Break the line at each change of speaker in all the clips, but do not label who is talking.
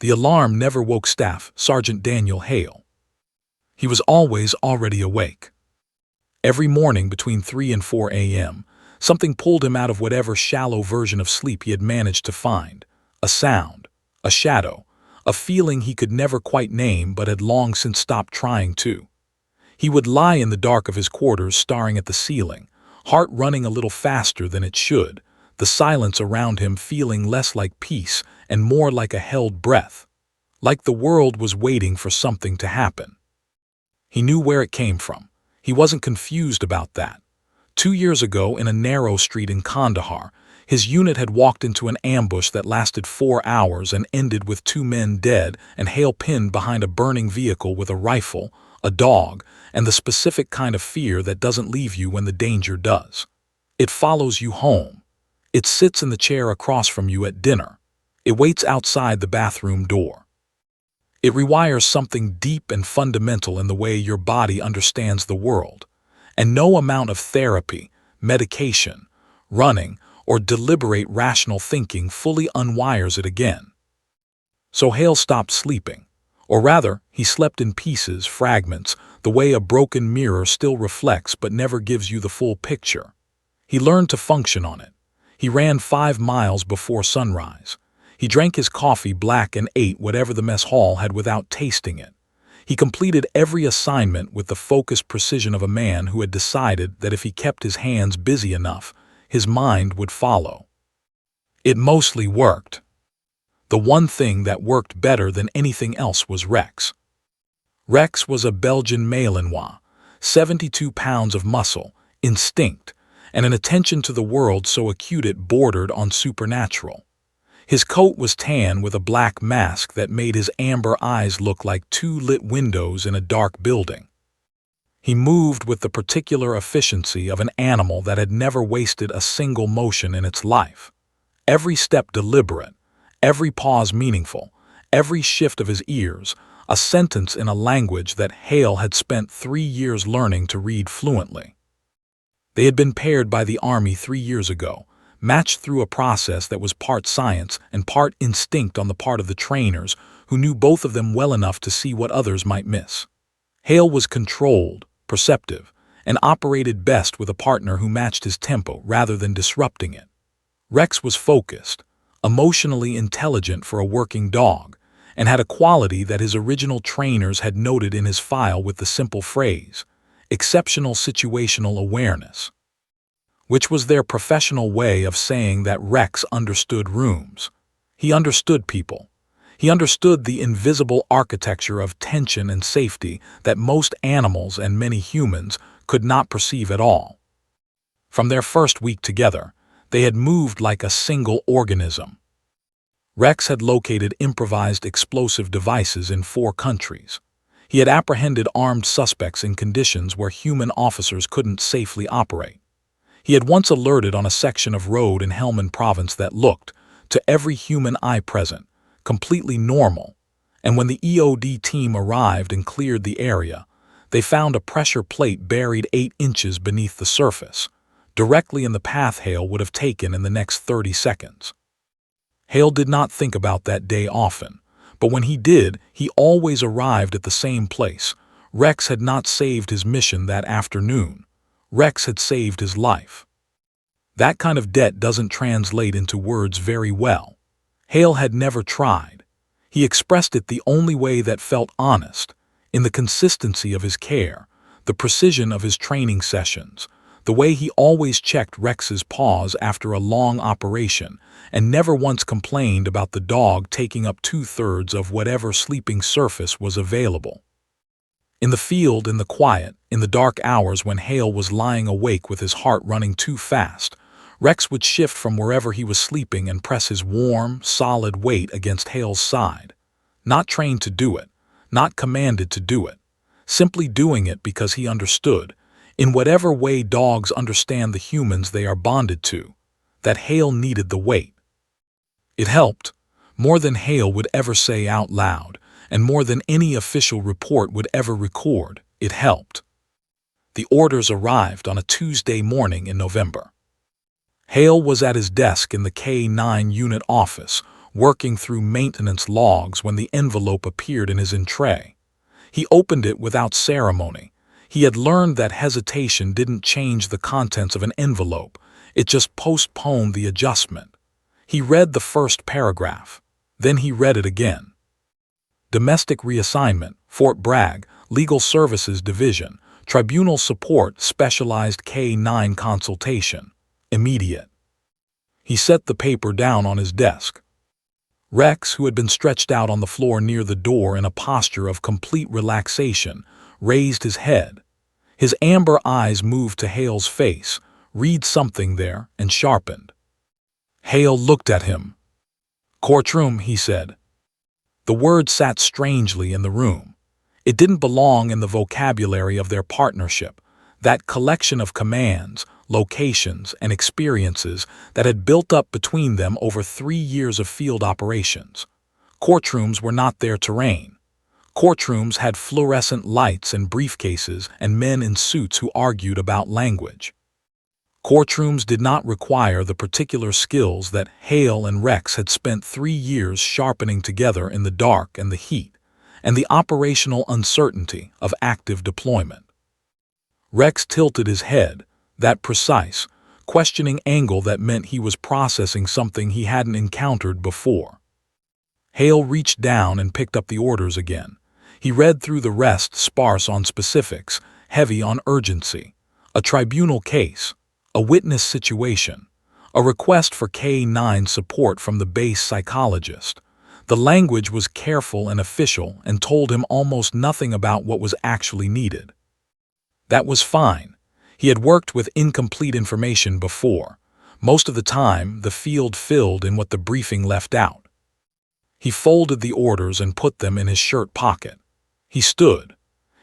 The alarm never woke Staff Sergeant Daniel Hale. He was always already awake. Every morning between 3 and 4 a.m., something pulled him out of whatever shallow version of sleep he had managed to find. A sound, a shadow, a feeling he could never quite name but had long since stopped trying to. He would lie in the dark of his quarters staring at the ceiling, heart running a little faster than it should, the silence around him feeling less like peace and more like a held breath, like the world was waiting for something to happen. He knew where it came from. He wasn't confused about that. 2 years ago, in a narrow street in Kandahar, his unit had walked into an ambush that lasted 4 hours and ended with 2 men dead and Hale pinned behind a burning vehicle with a rifle, a dog, and the specific kind of fear that doesn't leave you when the danger does. It follows you home. It sits in the chair across from you at dinner. It waits outside the bathroom door. It rewires something deep and fundamental in the way your body understands the world, and no amount of therapy, medication, running, or deliberate rational thinking fully unwires it again. So Hale stopped sleeping, or rather, he slept in pieces, fragments, the way a broken mirror still reflects but never gives you the full picture. He learned to function on it. He ran 5 miles before sunrise. He drank his coffee black and ate whatever the mess hall had without tasting it. He completed every assignment with the focused precision of a man who had decided that if he kept his hands busy enough, his mind would follow. It mostly worked. The one thing that worked better than anything else was Rex. Rex was a Belgian Malinois, 72 pounds of muscle, instinct, and an attention to the world so acute it bordered on supernatural. His coat was tan with a black mask that made his amber eyes look like 2 lit windows in a dark building. He moved with the particular efficiency of an animal that had never wasted a single motion in its life. Every step deliberate, every pause meaningful, every shift of his ears, a sentence in a language that Hale had spent 3 years learning to read fluently. They had been paired by the Army 3 years ago, matched through a process that was part science and part instinct on the part of the trainers, who knew both of them well enough to see what others might miss. Hale was controlled, perceptive, and operated best with a partner who matched his tempo rather than disrupting it. Rex was focused, emotionally intelligent for a working dog, and had a quality that his original trainers had noted in his file with the simple phrase, exceptional situational awareness, which was their professional way of saying that Rex understood rooms. He understood people. He understood the invisible architecture of tension and safety that most animals and many humans could not perceive at all. From their first week together, they had moved like a single organism. Rex had located improvised explosive devices in 4 countries. He had apprehended armed suspects in conditions where human officers couldn't safely operate. He had once alerted on a section of road in Helmand Province that looked, to every human eye present, completely normal, and when the EOD team arrived and cleared the area, they found a pressure plate buried 8 inches beneath the surface, directly in the path Hale would have taken in the next 30 seconds. Hale did not think about that day often, but when he did, he always arrived at the same place. Rex had not saved his mission that afternoon. Rex had saved his life. That kind of debt doesn't translate into words very well. Hale had never tried. He expressed it the only way that felt honest, in the consistency of his care, the precision of his training sessions, the way he always checked Rex's paws after a long operation and never once complained about the dog taking up 2/3 of whatever sleeping surface was available. In the field, in the quiet, in the dark hours when Hale was lying awake with his heart running too fast, Rex would shift from wherever he was sleeping and press his warm, solid weight against Hale's side. Not trained to do it, not commanded to do it, simply doing it because he understood, in whatever way dogs understand the humans they are bonded to, that Hale needed the weight. It helped, more than Hale would ever say out loud, and more than any official report would ever record. It helped. The orders arrived on a Tuesday morning in November. Hale was at his desk in the K9 unit office, working through maintenance logs when the envelope appeared in his tray. He opened it without ceremony. He had learned that hesitation didn't change the contents of an envelope, it just postponed the adjustment. He read the first paragraph. Then he read it again. Domestic reassignment, Fort Bragg, Legal Services Division, Tribunal Support, Specialized K-9 Consultation. Immediate. He set the paper down on his desk. Rex, who had been stretched out on the floor near the door in a posture of complete relaxation, raised his head. His amber eyes moved to Hale's face, read something there, and sharpened. Hale looked at him. "Courtroom," he said. The word sat strangely in the room. It didn't belong in the vocabulary of their partnership, that collection of commands, locations, and experiences that had built up between them over 3 years of field operations. Courtrooms were not their terrain. Courtrooms had fluorescent lights and briefcases and men in suits who argued about language. Courtrooms did not require the particular skills that Hale and Rex had spent 3 years sharpening together in the dark and the heat, and the operational uncertainty of active deployment. Rex tilted his head, that precise, questioning angle that meant he was processing something he hadn't encountered before. Hale reached down and picked up the orders again. He read through the rest, sparse on specifics, heavy on urgency. A tribunal case, a witness situation, a request for K-9 support from the base psychologist. The language was careful and official and told him almost nothing about what was actually needed. That was fine. He had worked with incomplete information before. Most of the time, the field filled in what the briefing left out. He folded the orders and put them in his shirt pocket. He stood.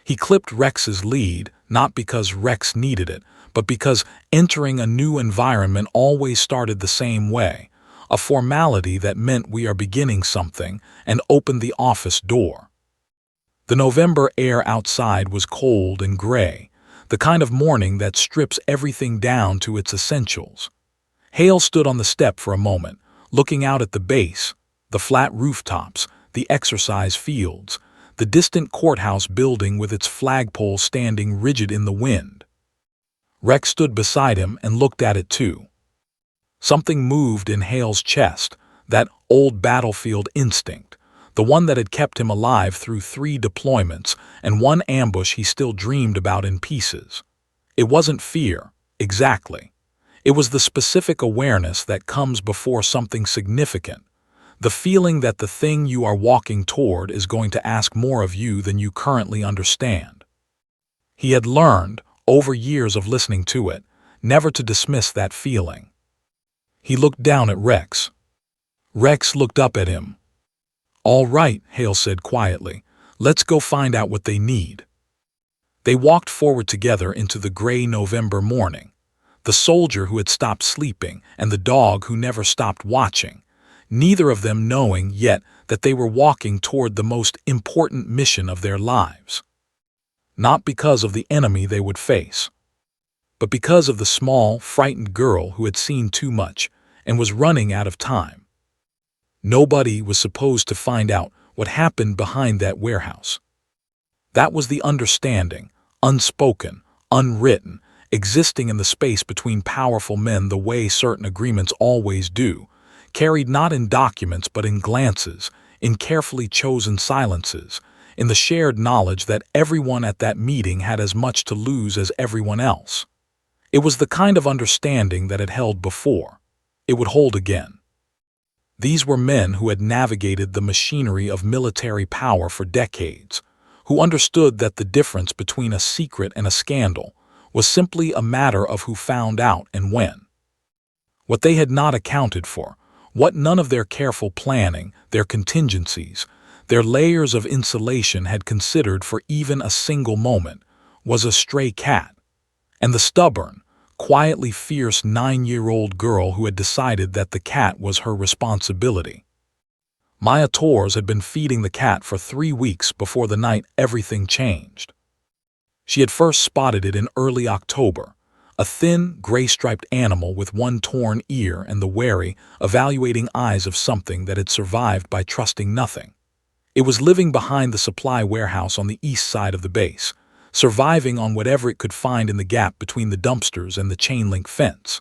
He clipped Rex's lead, not because Rex needed it, but because entering a new environment always started the same way, a formality that meant we are beginning something, and opened the office door. The November air outside was cold and gray, the kind of morning that strips everything down to its essentials. Hale stood on the step for a moment, looking out at the base, the flat rooftops, the exercise fields, the distant courthouse building with its flagpole standing rigid in the wind. Rex stood beside him and looked at it too. Something moved in Hale's chest, that old battlefield instinct, the one that had kept him alive through 3 deployments and 1 ambush he still dreamed about in pieces. It wasn't fear, exactly. It was the specific awareness that comes before something significant, the feeling that the thing you are walking toward is going to ask more of you than you currently understand. He had learned, over years of listening to it, never to dismiss that feeling. He looked down at Rex. Rex looked up at him. "All right," Hale said quietly. "Let's go find out what they need." They walked forward together into the gray November morning. The soldier who had stopped sleeping and the dog who never stopped watching, neither of them knowing yet that they were walking toward the most important mission of their lives. Not because of the enemy they would face, but because of the small, frightened girl who had seen too much and was running out of time. Nobody was supposed to find out what happened behind that warehouse. That was the understanding, unspoken, unwritten, existing in the space between powerful men the way certain agreements always do, carried not in documents but in glances, in carefully chosen silences, in the shared knowledge that everyone at that meeting had as much to lose as everyone else. It was the kind of understanding that had held before. It would hold again. These were men who had navigated the machinery of military power for decades, who understood that the difference between a secret and a scandal was simply a matter of who found out and when. What they had not accounted for, what none of their careful planning, their contingencies, their layers of insulation had considered for even a single moment, was a stray cat, and the stubborn, quietly fierce 9-year-old girl who had decided that the cat was her responsibility. Maya Torres had been feeding the cat for 3 weeks before the night everything changed. She had first spotted it in early October, a thin, gray-striped animal with one torn ear and the wary, evaluating eyes of something that had survived by trusting nothing. It was living behind the supply warehouse on the east side of the base, surviving on whatever it could find in the gap between the dumpsters and the chain-link fence.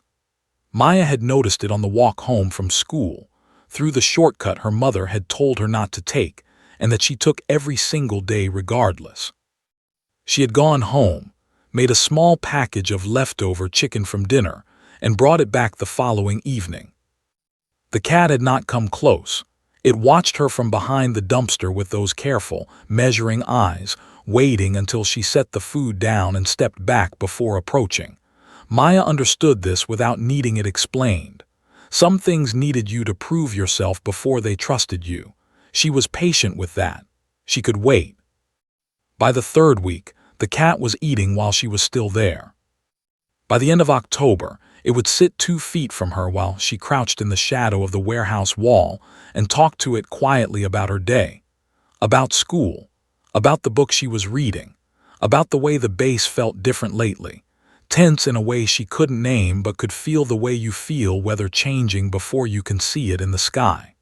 Maya had noticed it on the walk home from school, through the shortcut her mother had told her not to take, and that she took every single day regardless. She had gone home, made a small package of leftover chicken from dinner, and brought it back the following evening. The cat had not come close. It watched her from behind the dumpster with those careful, measuring eyes, waiting until she set the food down and stepped back before approaching. Maya understood this without needing it explained. Some things needed you to prove yourself before they trusted you. She was patient with that. She could wait. By the third week, the cat was eating while she was still there. By the end of October, it would sit 2 feet from her while she crouched in the shadow of the warehouse wall and talked to it quietly about her day, about school, about the book she was reading, about the way the base felt different lately, tense in a way she couldn't name but could feel the way you feel weather changing before you can see it in the sky.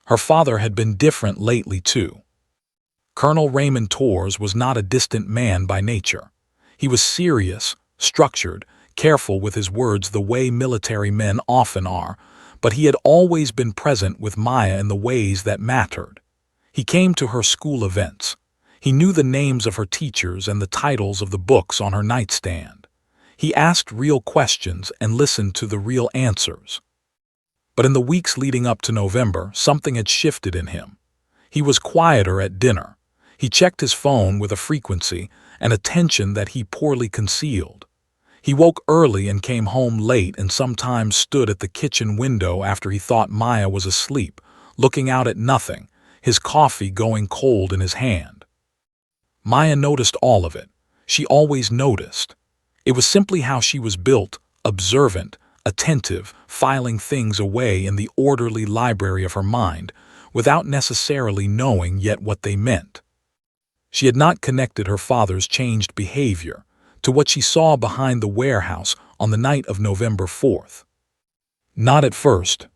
Her father had been different lately too. Colonel Raymond Torres was not a distant man by nature. He was serious, structured, careful with his words the way military men often are, but he had always been present with Maya in the ways that mattered. He came to her school events. He knew the names of her teachers and the titles of the books on her nightstand. He asked real questions and listened to the real answers. But in the weeks leading up to November, something had shifted in him. He was quieter at dinner. He checked his phone with a frequency and attention that he poorly concealed. He woke early and came home late and sometimes stood at the kitchen window after he thought Maya was asleep, looking out at nothing, his coffee going cold in his hand. Maya noticed all of it. She always noticed. It was simply how she was built, observant, attentive, filing things away in the orderly library of her mind, without necessarily knowing yet what they meant. She had not connected her father's changed behavior to what she saw behind the warehouse on the night of November 4th. Not at first.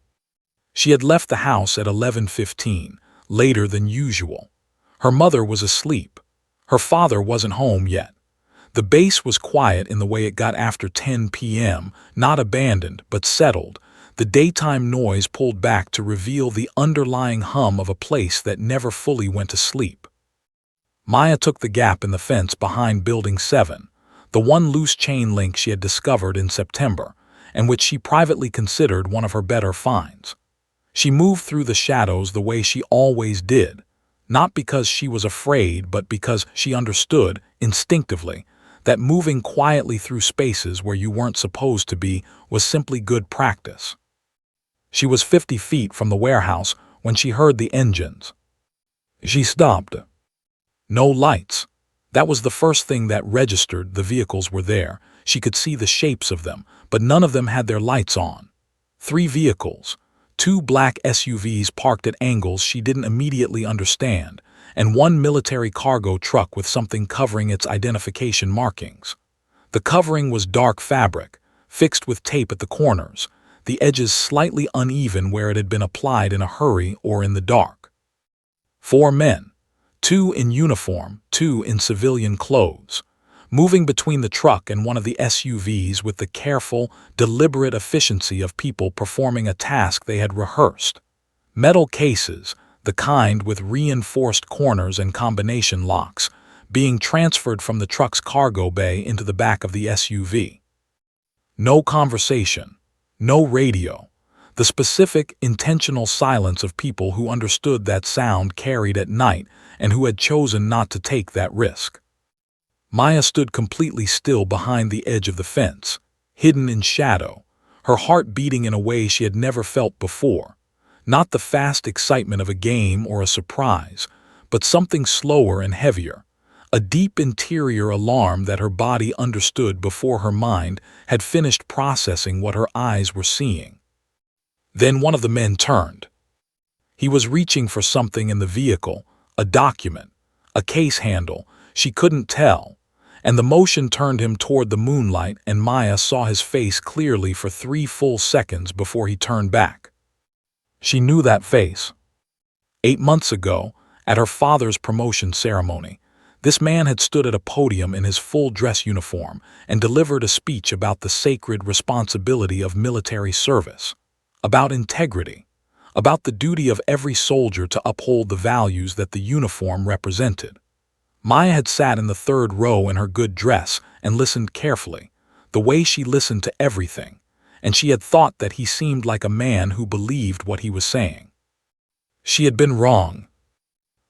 She had left the house at 11:15, later than usual. Her mother was asleep. Her father wasn't home yet. The base was quiet in the way it got after 10 p.m., not abandoned, but settled. The daytime noise pulled back to reveal the underlying hum of a place that never fully went to sleep. Maya took the gap in the fence behind Building 7, the one loose chain link she had discovered in September, and which she privately considered one of her better finds. She moved through the shadows the way she always did, not because she was afraid but because she understood, instinctively, that moving quietly through spaces where you weren't supposed to be was simply good practice. She was 50 feet from the warehouse when she heard the engines. She stopped. No lights. That was the first thing that registered the vehicles were there. She could see the shapes of them, but none of them had their lights on. 3 vehicles, 2 black SUVs parked at angles she didn't immediately understand, and 1 military cargo truck with something covering its identification markings. The covering was dark fabric, fixed with tape at the corners, the edges slightly uneven where it had been applied in a hurry or in the dark. 4 men. 2 in uniform, 2 in civilian clothes, moving between the truck and one of the SUVs with the careful, deliberate efficiency of people performing a task they had rehearsed. Metal cases, the kind with reinforced corners and combination locks, being transferred from the truck's cargo bay into the back of the SUV. No conversation, no radio. The specific, intentional silence of people who understood that sound carried at night and who had chosen not to take that risk. Maya stood completely still behind the edge of the fence, hidden in shadow, her heart beating in a way she had never felt before. Not the fast excitement of a game or a surprise, but something slower and heavier, a deep interior alarm that her body understood before her mind had finished processing what her eyes were seeing. Then one of the men turned. He was reaching for something in the vehicle, a document, a case handle, she couldn't tell, and the motion turned him toward the moonlight, and Maya saw his face clearly for 3 full seconds before he turned back. She knew that face. 8 months ago, at her father's promotion ceremony, this man had stood at a podium in his full dress uniform and delivered a speech about the sacred responsibility of military service, about integrity, about the duty of every soldier to uphold the values that the uniform represented. Maya had sat in the 3rd row in her good dress and listened carefully, the way she listened to everything, and she had thought that he seemed like a man who believed what he was saying. She had been wrong.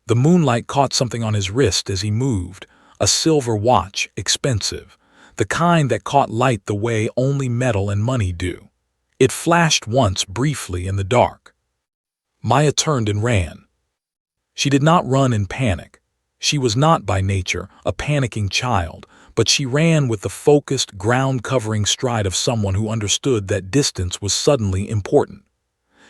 The moonlight caught something on his wrist as he moved, a silver watch, expensive, the kind that caught light the way only metal and money do. It flashed once briefly in the dark. Maya turned and ran. She did not run in panic. She was not by nature a panicking child, but she ran with the focused, ground-covering stride of someone who understood that distance was suddenly important.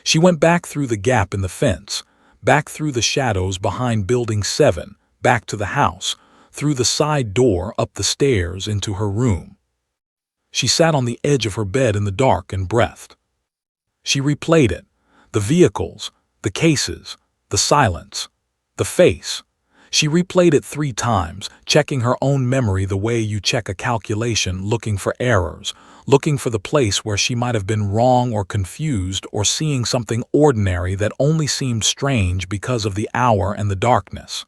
She went back through the gap in the fence, back through the shadows behind Building 7, back to the house, through the side door, up the stairs, into her room. She sat on the edge of her bed in the dark and breathed. She replayed it, the vehicles, the cases, the silence, the face. She replayed it 3 times, checking her own memory the way you check a calculation, looking for errors, looking for the place where she might have been wrong or confused or seeing something ordinary that only seemed strange because of the hour and the darkness.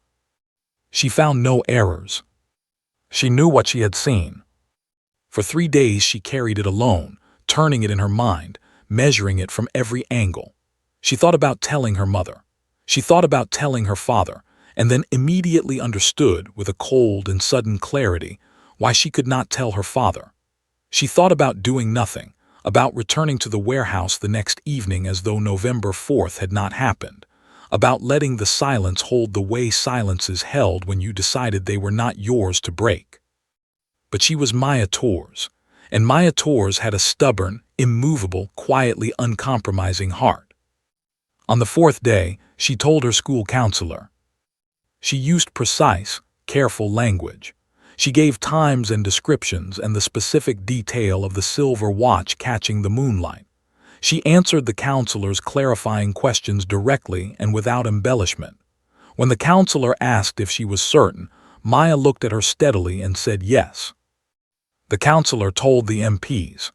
She found no errors. She knew what she had seen. For 3 days she carried it alone, turning it in her mind, measuring it from every angle. She thought about telling her mother. She thought about telling her father, and then immediately understood, with a cold and sudden clarity, why she could not tell her father. She thought about doing nothing, about returning to the warehouse the next evening as though November 4th had not happened, about letting the silence hold the way silences held when you decided they were not yours to break. But she was Maya Torres, and Maya Torres had a stubborn, immovable, quietly uncompromising heart. On the 4th day, she told her school counselor. She used precise, careful language. She gave times and descriptions and the specific detail of the silver watch catching the moonlight. She answered the counselor's clarifying questions directly and without embellishment. When the counselor asked if she was certain, Maya looked at her steadily and said yes. The counselor told the MPs.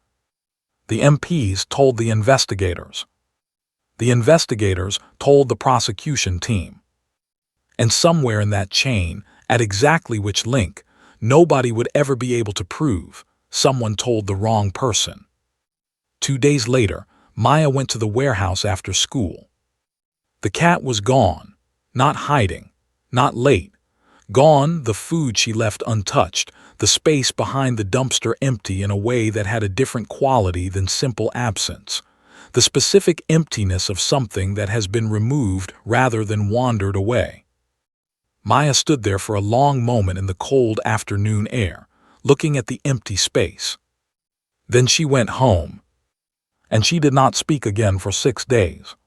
The MPs told the investigators. The investigators told the prosecution team. And somewhere in that chain, at exactly which link, nobody would ever be able to prove, someone told the wrong person. 2 days later, Maya went to the warehouse after school. The cat was gone, not hiding, not late. Gone, the food she left untouched, the space behind the dumpster empty in a way that had a different quality than simple absence. The specific emptiness of something that has been removed rather than wandered away. Maya stood there for a long moment in the cold afternoon air, looking at the empty space. Then she went home. And she did not speak again for 6 days.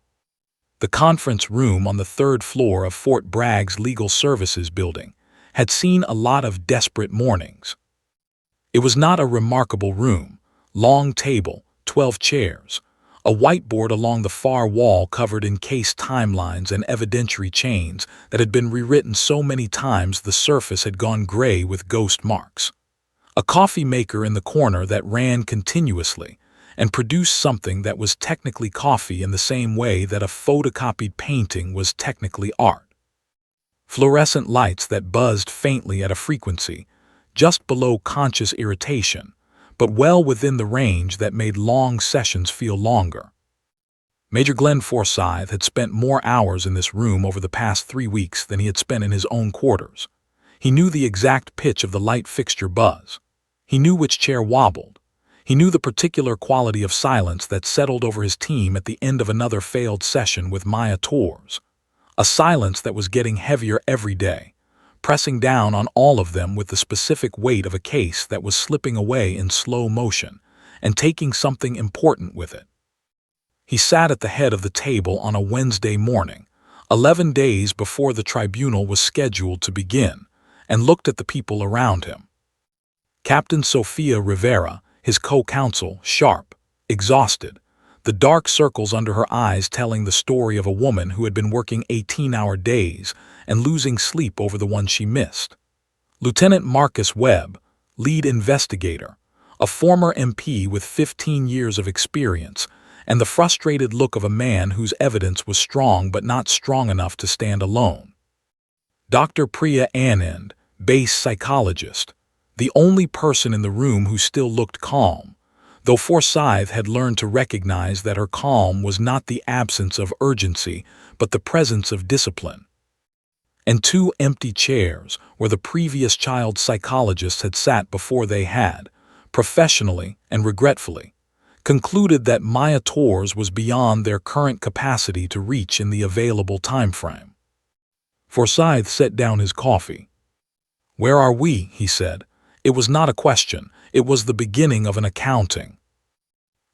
The conference room on the 3rd floor of Fort Bragg's Legal Services building had seen a lot of desperate mornings. It was not a remarkable room, long table, 12 chairs, a whiteboard along the far wall covered in case timelines and evidentiary chains that had been rewritten so many times the surface had gone gray with ghost marks. A coffee maker in the corner that ran continuously and produced something that was technically coffee in the same way that a photocopied painting was technically art. Fluorescent lights that buzzed faintly at a frequency, just below conscious irritation, but well within the range that made long sessions feel longer. Major Glenn Forsyth had spent more hours in this room over the past 3 weeks than he had spent in his own quarters. He knew the exact pitch of the light fixture buzz. He knew which chair wobbled. He knew the particular quality of silence that settled over his team at the end of another failed session with Maya Torres. A silence that was getting heavier every day, pressing down on all of them with the specific weight of a case that was slipping away in slow motion and taking something important with it. He sat at the head of the table on a Wednesday morning, 11 days before the tribunal was scheduled to begin, and looked at the people around him. Captain Sofia Rivera, his co-counsel, sharp, exhausted, the dark circles under her eyes telling the story of a woman who had been working 18-hour days and losing sleep over the one she missed. Lieutenant Marcus Webb, lead investigator, a former MP with 15 years of experience, and the frustrated look of a man whose evidence was strong but not strong enough to stand alone. Dr. Priya Anand, base psychologist, the only person in the room who still looked calm, though Forsyth had learned to recognize that her calm was not the absence of urgency but the presence of discipline. And two empty chairs where the previous child psychologists had sat before they had, professionally and regretfully, concluded that Maya Torres was beyond their current capacity to reach in the available time frame. Forsyth set down his coffee. "Where are we?" he said. It was not a question, it was the beginning of an accounting.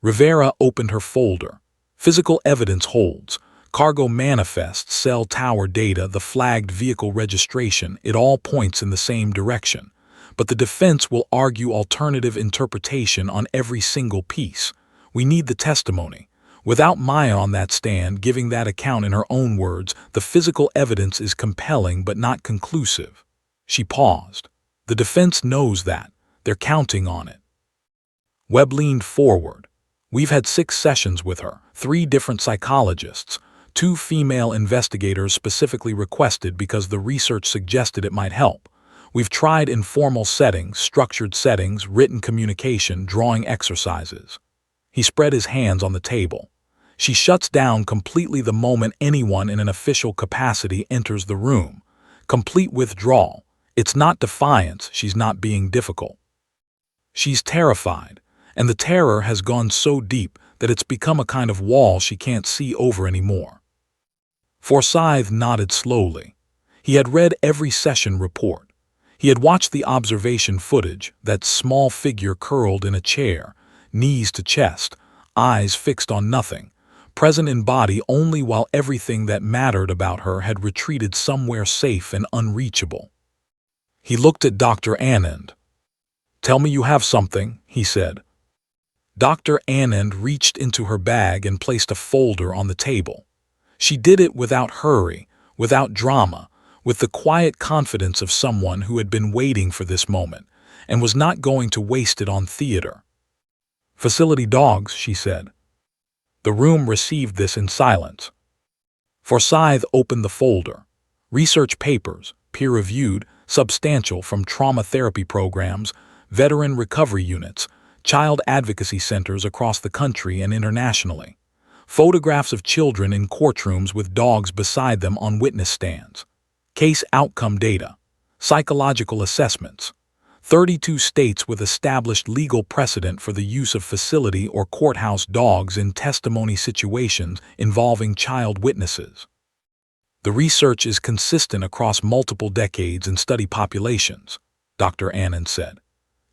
Rivera opened her folder. Physical evidence holds, cargo manifests, cell tower data, the flagged vehicle registration, it all points in the same direction. But the defense will argue alternative interpretation on every single piece. We need the testimony. Without Maya on that stand giving that account in her own words, the physical evidence is compelling but not conclusive. She paused. The defense knows that. They're counting on it. Webb leaned forward. "We've had 6 sessions with her, 3 different psychologists, 2 female investigators specifically requested because the research suggested it might help. We've tried informal settings, structured settings, written communication, drawing exercises." He spread his hands on the table. "She shuts down completely the moment anyone in an official capacity enters the room. Complete withdrawal. It's not defiance, she's not being difficult. She's terrified, and the terror has gone so deep that it's become a kind of wall she can't see over anymore." Forsyth nodded slowly. He had read every session report. He had watched the observation footage, that small figure curled in a chair, knees to chest, eyes fixed on nothing, present in body only while everything that mattered about her had retreated somewhere safe and unreachable. He looked at Dr. Anand. "Tell me you have something," he said. Dr. Anand reached into her bag and placed a folder on the table. She did it without hurry, without drama, with the quiet confidence of someone who had been waiting for this moment and was not going to waste it on theater. "Facility dogs," she said. The room received this in silence. Forsyth opened the folder. Research papers, peer-reviewed, substantial, from trauma therapy programs, veteran recovery units, child advocacy centers across the country and internationally. Photographs of children in courtrooms with dogs beside them on witness stands. Case outcome data. Psychological assessments. 32 states with established legal precedent for the use of facility or courthouse dogs in testimony situations involving child witnesses. The research is consistent across multiple decades and study populations, Dr. Anand said.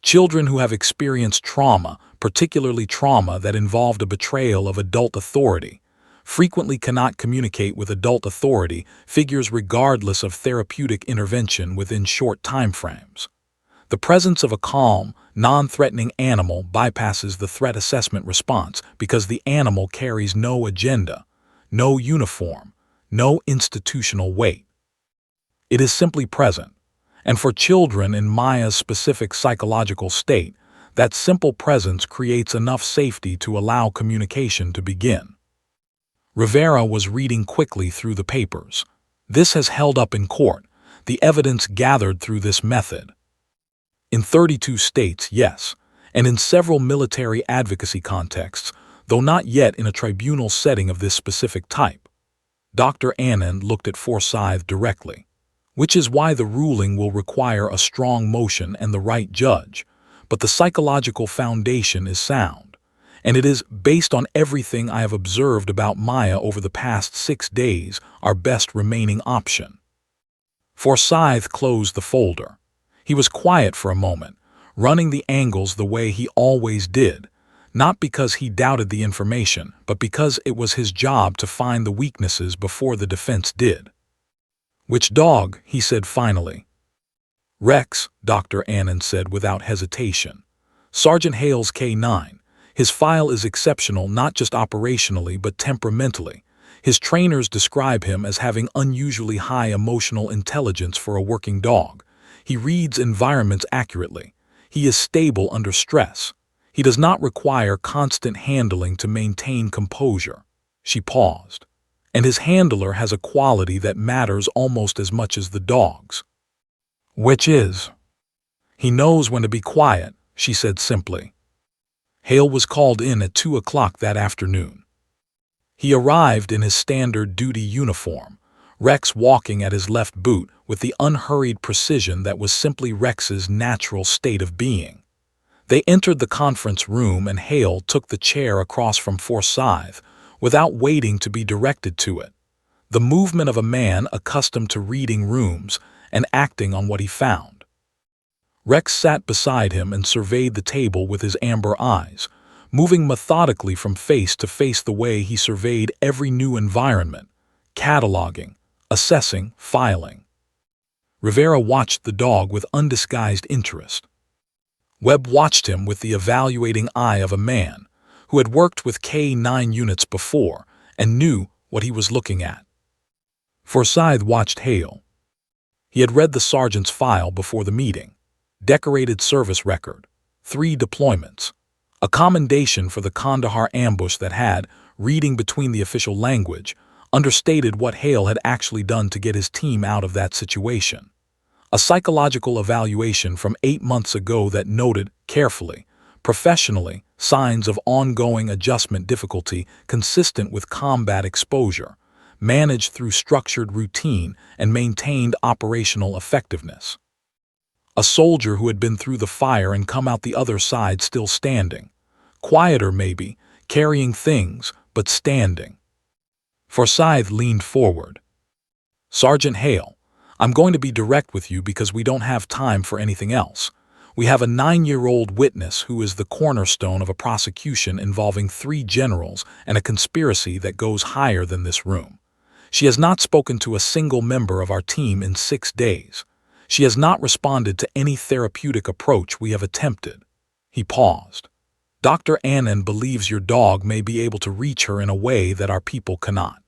Children who have experienced trauma, particularly trauma that involved a betrayal of adult authority, frequently cannot communicate with adult authority figures regardless of therapeutic intervention within short time frames. The presence of a calm, non-threatening animal bypasses the threat assessment response because the animal carries no agenda, no uniform, no institutional weight. It is simply present, and for children in Maya's specific psychological state, that simple presence creates enough safety to allow communication to begin. Rivera was reading quickly through the papers. This has held up in court, the evidence gathered through this method. In 32 states, yes, and in several military advocacy contexts, though not yet in a tribunal setting of this specific type. Dr. Anand looked at Forsyth directly, which is why the ruling will require a strong motion and the right judge, but the psychological foundation is sound, and it is, based on everything I have observed about Maya over the past 6 days, our best remaining option. Forsyth closed the folder. He was quiet for a moment, running the angles the way he always did, not because he doubted the information, but because it was his job to find the weaknesses before the defense did. "Which dog?" he said finally. Rex, Dr. Annan said without hesitation. Sergeant Hale's K-9. His file is exceptional not just operationally but temperamentally. His trainers describe him as having unusually high emotional intelligence for a working dog. He reads environments accurately. He is stable under stress. He does not require constant handling to maintain composure. She paused. And his handler has a quality that matters almost as much as the dog's. Which is? He knows when to be quiet, she said simply. Hale was called in at 2 o'clock that afternoon. He arrived in his standard duty uniform, Rex walking at his left boot with the unhurried precision that was simply Rex's natural state of being. They entered the conference room and Hale took the chair across from Forsyth without waiting to be directed to it. The movement of a man accustomed to reading rooms and acting on what he found. Rex sat beside him and surveyed the table with his amber eyes, moving methodically from face to face the way he surveyed every new environment, cataloging, assessing, filing. Rivera watched the dog with undisguised interest. Webb watched him with the evaluating eye of a man who had worked with K-9 units before and knew what he was looking at. Forsyth watched Hale. He had read the sergeant's file before the meeting. Decorated service record, 3 deployments, a commendation for the Kandahar ambush that had, reading between the official language, understated what Hale had actually done to get his team out of that situation. A psychological evaluation from 8 months ago that noted, carefully, professionally, signs of ongoing adjustment difficulty consistent with combat exposure, managed through structured routine and maintained operational effectiveness. A soldier who had been through the fire and come out the other side still standing. Quieter maybe, carrying things, but standing. Forsyth leaned forward. Sergeant Hale, I'm going to be direct with you because we don't have time for anything else. We have a 9-year-old witness who is the cornerstone of a prosecution involving 3 generals and a conspiracy that goes higher than this room. She has not spoken to a single member of our team in 6 days. She has not responded to any therapeutic approach we have attempted. He paused. Dr. Annan believes your dog may be able to reach her in a way that our people cannot.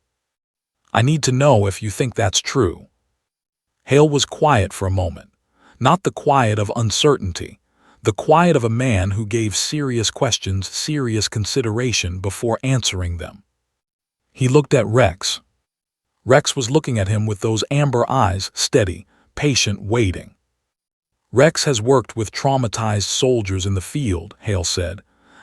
I need to know if you think that's true. Hale was quiet for a moment. Not the quiet of uncertainty, the quiet of a man who gave serious questions serious consideration before answering them. He looked at Rex. Rex was looking at him with those amber eyes, steady, patient, waiting. Rex has worked with traumatized soldiers in the field, Hale said,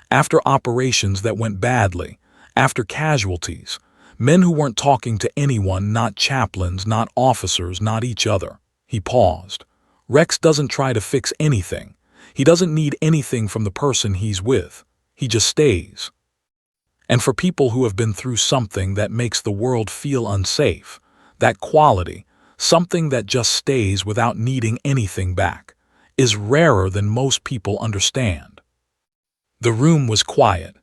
after operations that went badly, after casualties, men who weren't talking to anyone, not chaplains, not officers, not each other. He paused. Rex doesn't try to fix anything. He doesn't need anything from the person he's with. He just stays. And for people who have been through something that makes the world feel unsafe, that quality, something that just stays without needing anything back, is rarer than most people understand. The room was quiet.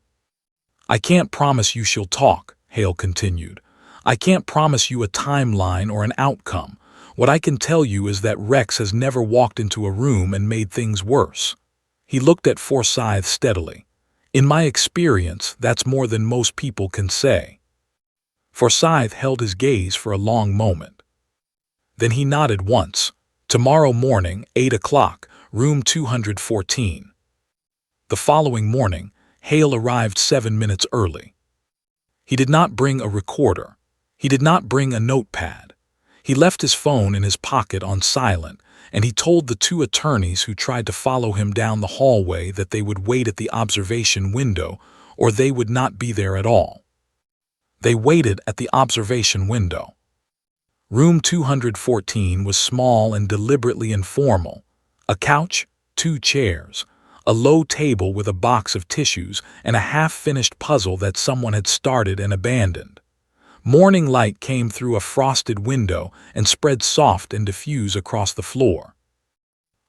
I can't promise you she'll talk, Hale continued. I can't promise you a timeline or an outcome. What I can tell you is that Rex has never walked into a room and made things worse. He looked at Forsyth steadily. In my experience, that's more than most people can say. Forsyth held his gaze for a long moment. Then he nodded once. Tomorrow morning, 8 o'clock, room 214. The following morning, Hale arrived 7 minutes early. He did not bring a recorder. He did not bring a notepad. He left his phone in his pocket on silent, and he told the 2 attorneys who tried to follow him down the hallway that they would wait at the observation window or they would not be there at all. They waited at the observation window. Room 214 was small and deliberately informal. A couch, 2 chairs, a low table with a box of tissues, and a half-finished puzzle that someone had started and abandoned. Morning light came through a frosted window and spread soft and diffuse across the floor.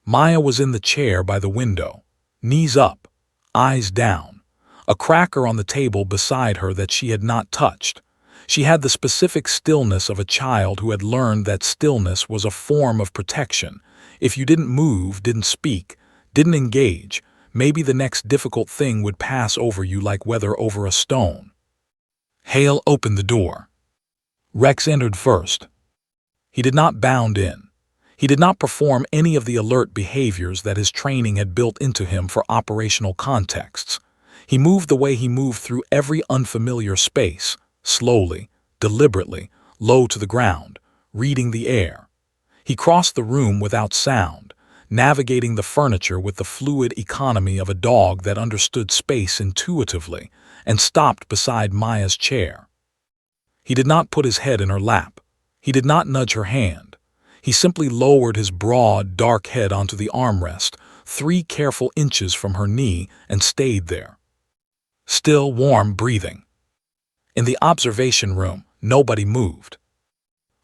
Maya was in the chair by the window, knees up, eyes down, a cracker on the table beside her that she had not touched. She had the specific stillness of a child who had learned that stillness was a form of protection. If you didn't move, didn't speak, didn't engage, maybe the next difficult thing would pass over you like weather over a stone. Hale opened the door. Rex entered first. He did not bound in. He did not perform any of the alert behaviors that his training had built into him for operational contexts. He moved the way he moved through every unfamiliar space, slowly, deliberately, low to the ground, reading the air. He crossed the room without sound, navigating the furniture with the fluid economy of a dog that understood space intuitively, and stopped beside Maya's chair. He did not put his head in her lap. He did not nudge her hand. He simply lowered his broad, dark head onto the armrest, 3 careful inches from her knee, and stayed there. Still, warm breathing. In the observation room, nobody moved.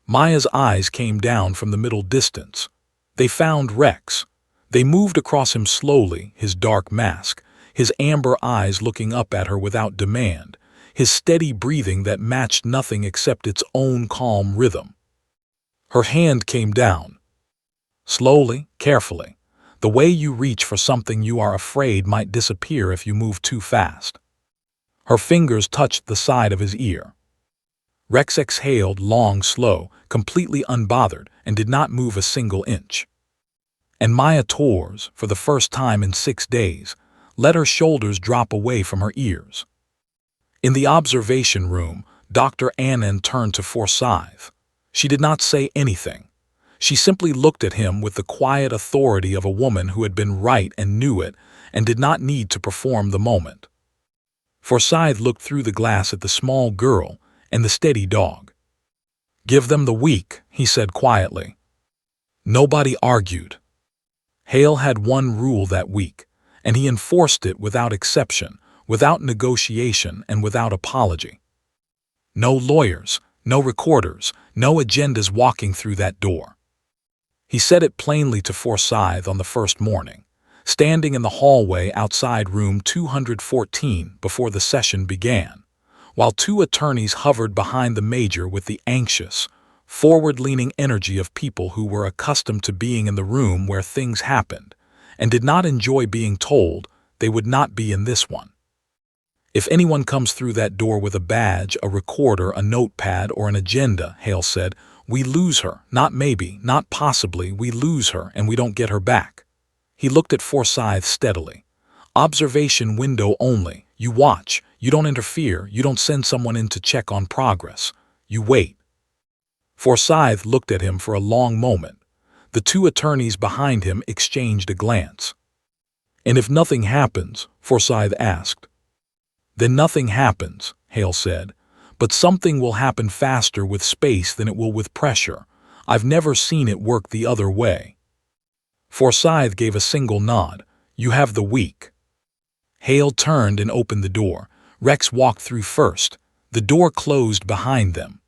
Maya's eyes came down from the middle distance. They found Rex. They moved across him slowly, his dark mask, his amber eyes looking up at her without demand, his steady breathing that matched nothing except its own calm rhythm. Her hand came down. Slowly, carefully, the way you reach for something you are afraid might disappear if you move too fast. Her fingers touched the side of his ear. Rex exhaled long, slow, completely unbothered, and did not move a single inch. And Maya Torres, for the first time in 6 days, let her shoulders drop away from her ears. In the observation room, Dr. Annan turned to Forsyth. She did not say anything. She simply looked at him with the quiet authority of a woman who had been right and knew it, and did not need to perform the moment. Forsyth looked through the glass at the small girl and the steady dog. "Give them the week," he said quietly. Nobody argued. Hale had one rule that week, and he enforced it without exception, without negotiation, and without apology. No lawyers, no recorders, no agendas walking through that door. He said it plainly to Forsyth on the first morning, standing in the hallway outside room 214 before the session began, while 2 attorneys hovered behind the major with the anxious, forward-leaning energy of people who were accustomed to being in the room where things happened, and did not enjoy being told they would not be in this one. "If anyone comes through that door with a badge, a recorder, a notepad, or an agenda," Hale said, "we lose her. Not maybe, not possibly, we lose her and we don't get her back." He looked at Forsyth steadily. "Observation window only. You watch. You don't interfere. You don't send someone in to check on progress. You wait." Forsyth looked at him for a long moment. The 2 attorneys behind him exchanged a glance. "And if nothing happens?" Forsyth asked. "Then nothing happens," Hale said. "But something will happen faster with space than it will with pressure. I've never seen it work the other way." Forsyth gave a single nod. "You have the week." Hale turned and opened the door. Rex walked through first. The door closed behind them.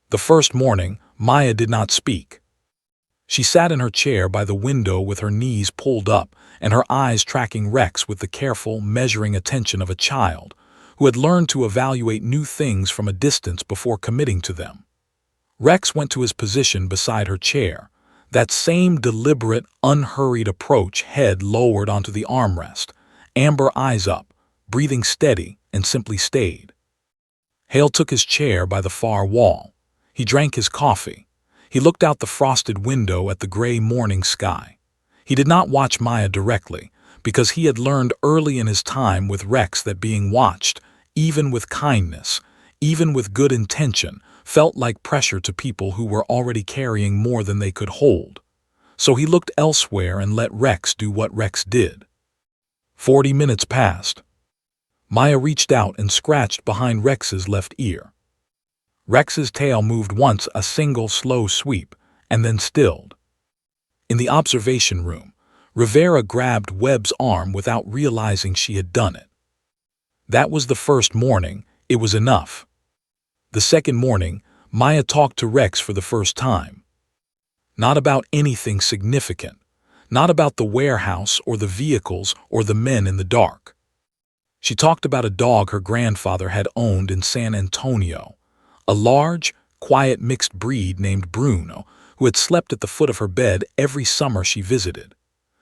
The first morning, Maya did not speak. She sat in her chair by the window with her knees pulled up and her eyes tracking Rex with the careful, measuring attention of a child who had learned to evaluate new things from a distance before committing to them. Rex went to his position beside her chair, that same deliberate, unhurried approach, head lowered onto the armrest, amber eyes up, breathing steady, and simply stayed. Hale took his chair by the far wall. He drank his coffee. He looked out the frosted window at the gray morning sky. He did not watch Maya directly, because he had learned early in his time with Rex that being watched, even with kindness, even with good intention, felt like pressure to people who were already carrying more than they could hold. So he looked elsewhere and let Rex do what Rex did. 40 minutes passed. Maya reached out and scratched behind Rex's left ear. Rex's tail moved once, a single slow sweep, and then stilled. In the observation room, Rivera grabbed Webb's arm without realizing she had done it. That was the first morning. It was enough. The second morning, Maya talked to Rex for the first time. Not about anything significant. Not about the warehouse or the vehicles or the men in the dark. She talked about a dog her grandfather had owned in San Antonio, a large, quiet mixed breed named Bruno, who had slept at the foot of her bed every summer she visited,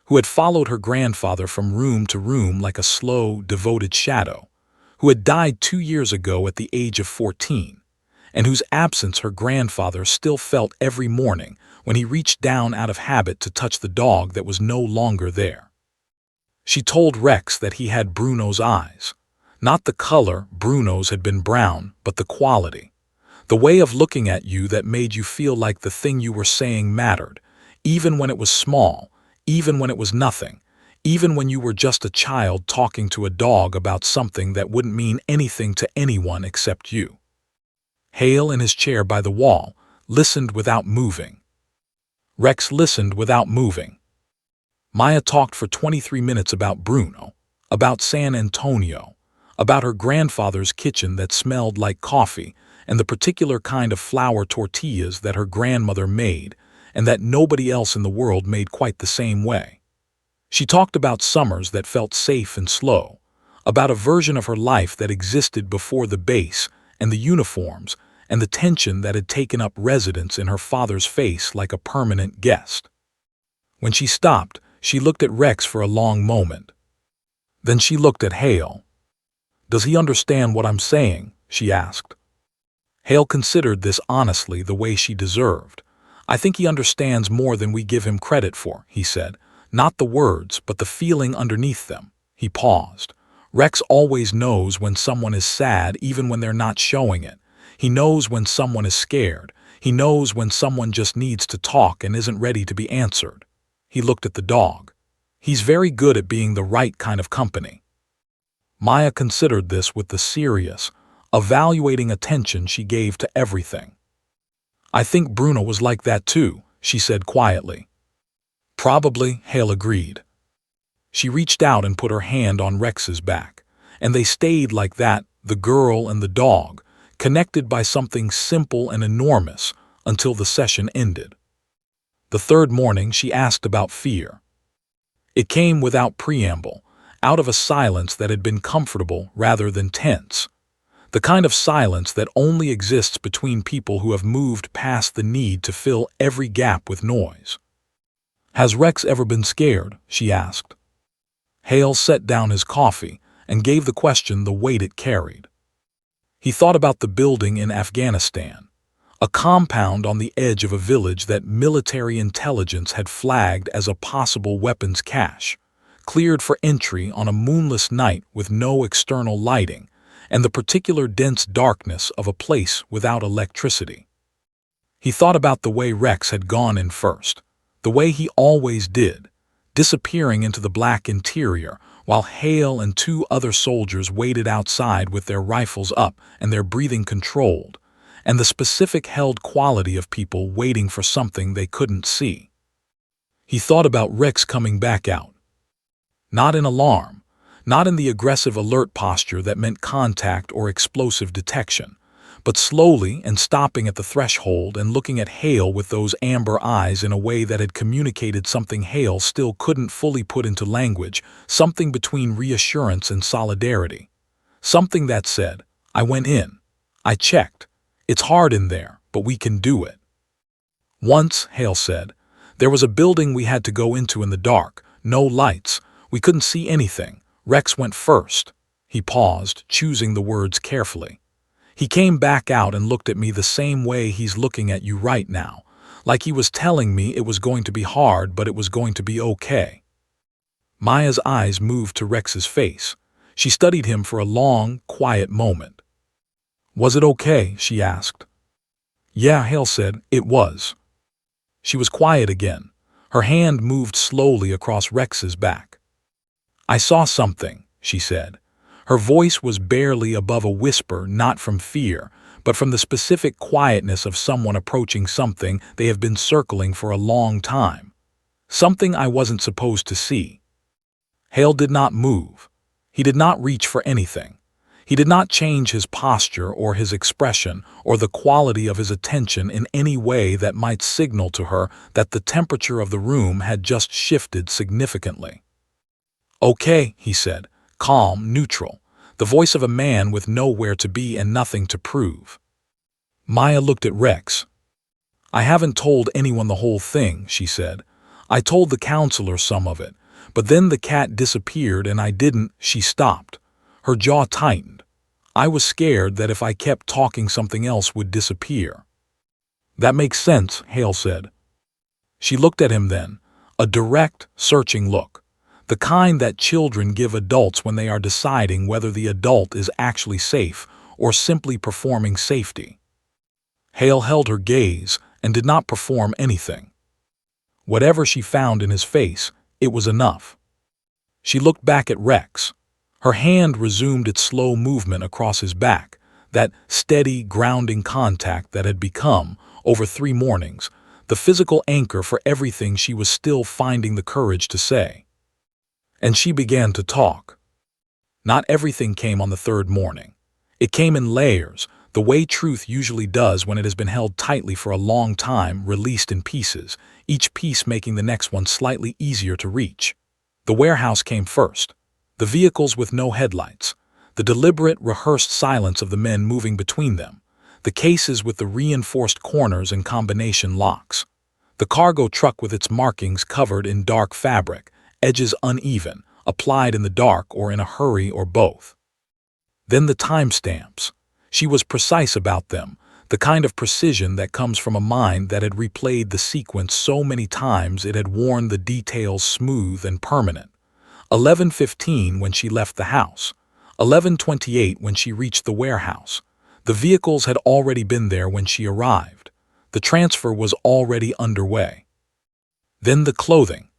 who had followed her grandfather from room to room like a slow, devoted shadow, who had died 2 years ago at the age of 14, and whose absence her grandfather still felt every morning when he reached down out of habit to touch the dog that was no longer there. She told Rex that he had Bruno's eyes. Not the color, Bruno's had been brown, but the quality. The way of looking at you that made you feel like the thing you were saying mattered, even when it was small, even when it was nothing, even when you were just a child talking to a dog about something that wouldn't mean anything to anyone except you. Hale, in his chair by the wall, listened without moving. Rex listened without moving. Maya talked for 23 minutes about Bruno, about San Antonio, about her grandfather's kitchen that smelled like coffee, and the particular kind of flour tortillas that her grandmother made, and that nobody else in the world made quite the same way. She talked about summers that felt safe and slow, about a version of her life that existed before the base and the uniforms and the tension that had taken up residence in her father's face like a permanent guest. When she stopped, she looked at Rex for a long moment. Then she looked at Hale. "Does he understand what I'm saying?" she asked. Hale considered this honestly the way she deserved. "I think he understands more than we give him credit for," he said. "Not the words, but the feeling underneath them." He paused. "Rex always knows when someone is sad even when they're not showing it. He knows when someone is scared. He knows when someone just needs to talk and isn't ready to be answered." He looked at the dog. "He's very good at being the right kind of company." Maya considered this with the serious, evaluating attention she gave to everything. "I think Bruno was like that too," she said quietly. "Probably," Hale agreed. She reached out and put her hand on Rex's back, and they stayed like that, the girl and the dog, connected by something simple and enormous, until the session ended. The third morning she asked about fear. It came without preamble, out of a silence that had been comfortable rather than tense. The kind of silence that only exists between people who have moved past the need to fill every gap with noise. "Has Rex ever been scared?" she asked. Hale set down his coffee and gave the question the weight it carried. He thought about the building in Afghanistan, a compound on the edge of a village that military intelligence had flagged as a possible weapons cache, cleared for entry on a moonless night with no external lighting, and the particular dense darkness of a place without electricity. He thought about the way Rex had gone in first, the way he always did, disappearing into the black interior while Hale and 2 other soldiers waited outside with their rifles up and their breathing controlled, and the specific held quality of people waiting for something they couldn't see. He thought about Rex coming back out. Not in alarm, not in the aggressive alert posture that meant contact or explosive detection, but slowly and stopping at the threshold and looking at Hale with those amber eyes in a way that had communicated something Hale still couldn't fully put into language, something between reassurance and solidarity. Something that said, "I went in. I checked. It's hard in there, but we can do it." "Once," Hale said, "there was a building we had to go into in the dark, no lights. We couldn't see anything. Rex went first." He paused, choosing the words carefully. "He came back out and looked at me the same way he's looking at you right now, like he was telling me it was going to be hard but it was going to be okay." Maya's eyes moved to Rex's face. She studied him for a long, quiet moment. "Was it okay?" she asked. "Yeah," Hale said, "it was." She was quiet again. Her hand moved slowly across Rex's back. "I saw something," she said. Her voice was barely above a whisper, not from fear, but from the specific quietness of someone approaching something they have been circling for a long time. "Something I wasn't supposed to see." Hale did not move. He did not reach for anything. He did not change his posture or his expression or the quality of his attention in any way that might signal to her that the temperature of the room had just shifted significantly. "Okay," he said, calm, neutral, the voice of a man with nowhere to be and nothing to prove. Maya looked at Rex. "I haven't told anyone the whole thing," she said. "I told the counselor some of it, but then the cat disappeared and I didn't." She stopped. Her jaw tightened. "I was scared that if I kept talking something else would disappear." "That makes sense," Hale said. She looked at him then, a direct, searching look, the kind that children give adults when they are deciding whether the adult is actually safe or simply performing safety. Hale held her gaze and did not perform anything. Whatever she found in his face, it was enough. She looked back at Rex. Her hand resumed its slow movement across his back, that steady, grounding contact that had become, over 3 mornings, the physical anchor for everything she was still finding the courage to say. And she began to talk. Not everything came on the 3rd morning. It came in layers, the way truth usually does when it has been held tightly for a long time, released in pieces, each piece making the next one slightly easier to reach. The warehouse came first. The vehicles with no headlights, the deliberate, rehearsed silence of the men moving between them, the cases with the reinforced corners and combination locks, the cargo truck with its markings covered in dark fabric, edges uneven, applied in the dark or in a hurry or both. Then the timestamps. She was precise about them, the kind of precision that comes from a mind that had replayed the sequence so many times it had worn the details smooth and permanent. 11:15 when she left the house, 11:28 when she reached the warehouse. The vehicles had already been there when she arrived. The transfer was already underway. Then the clothing.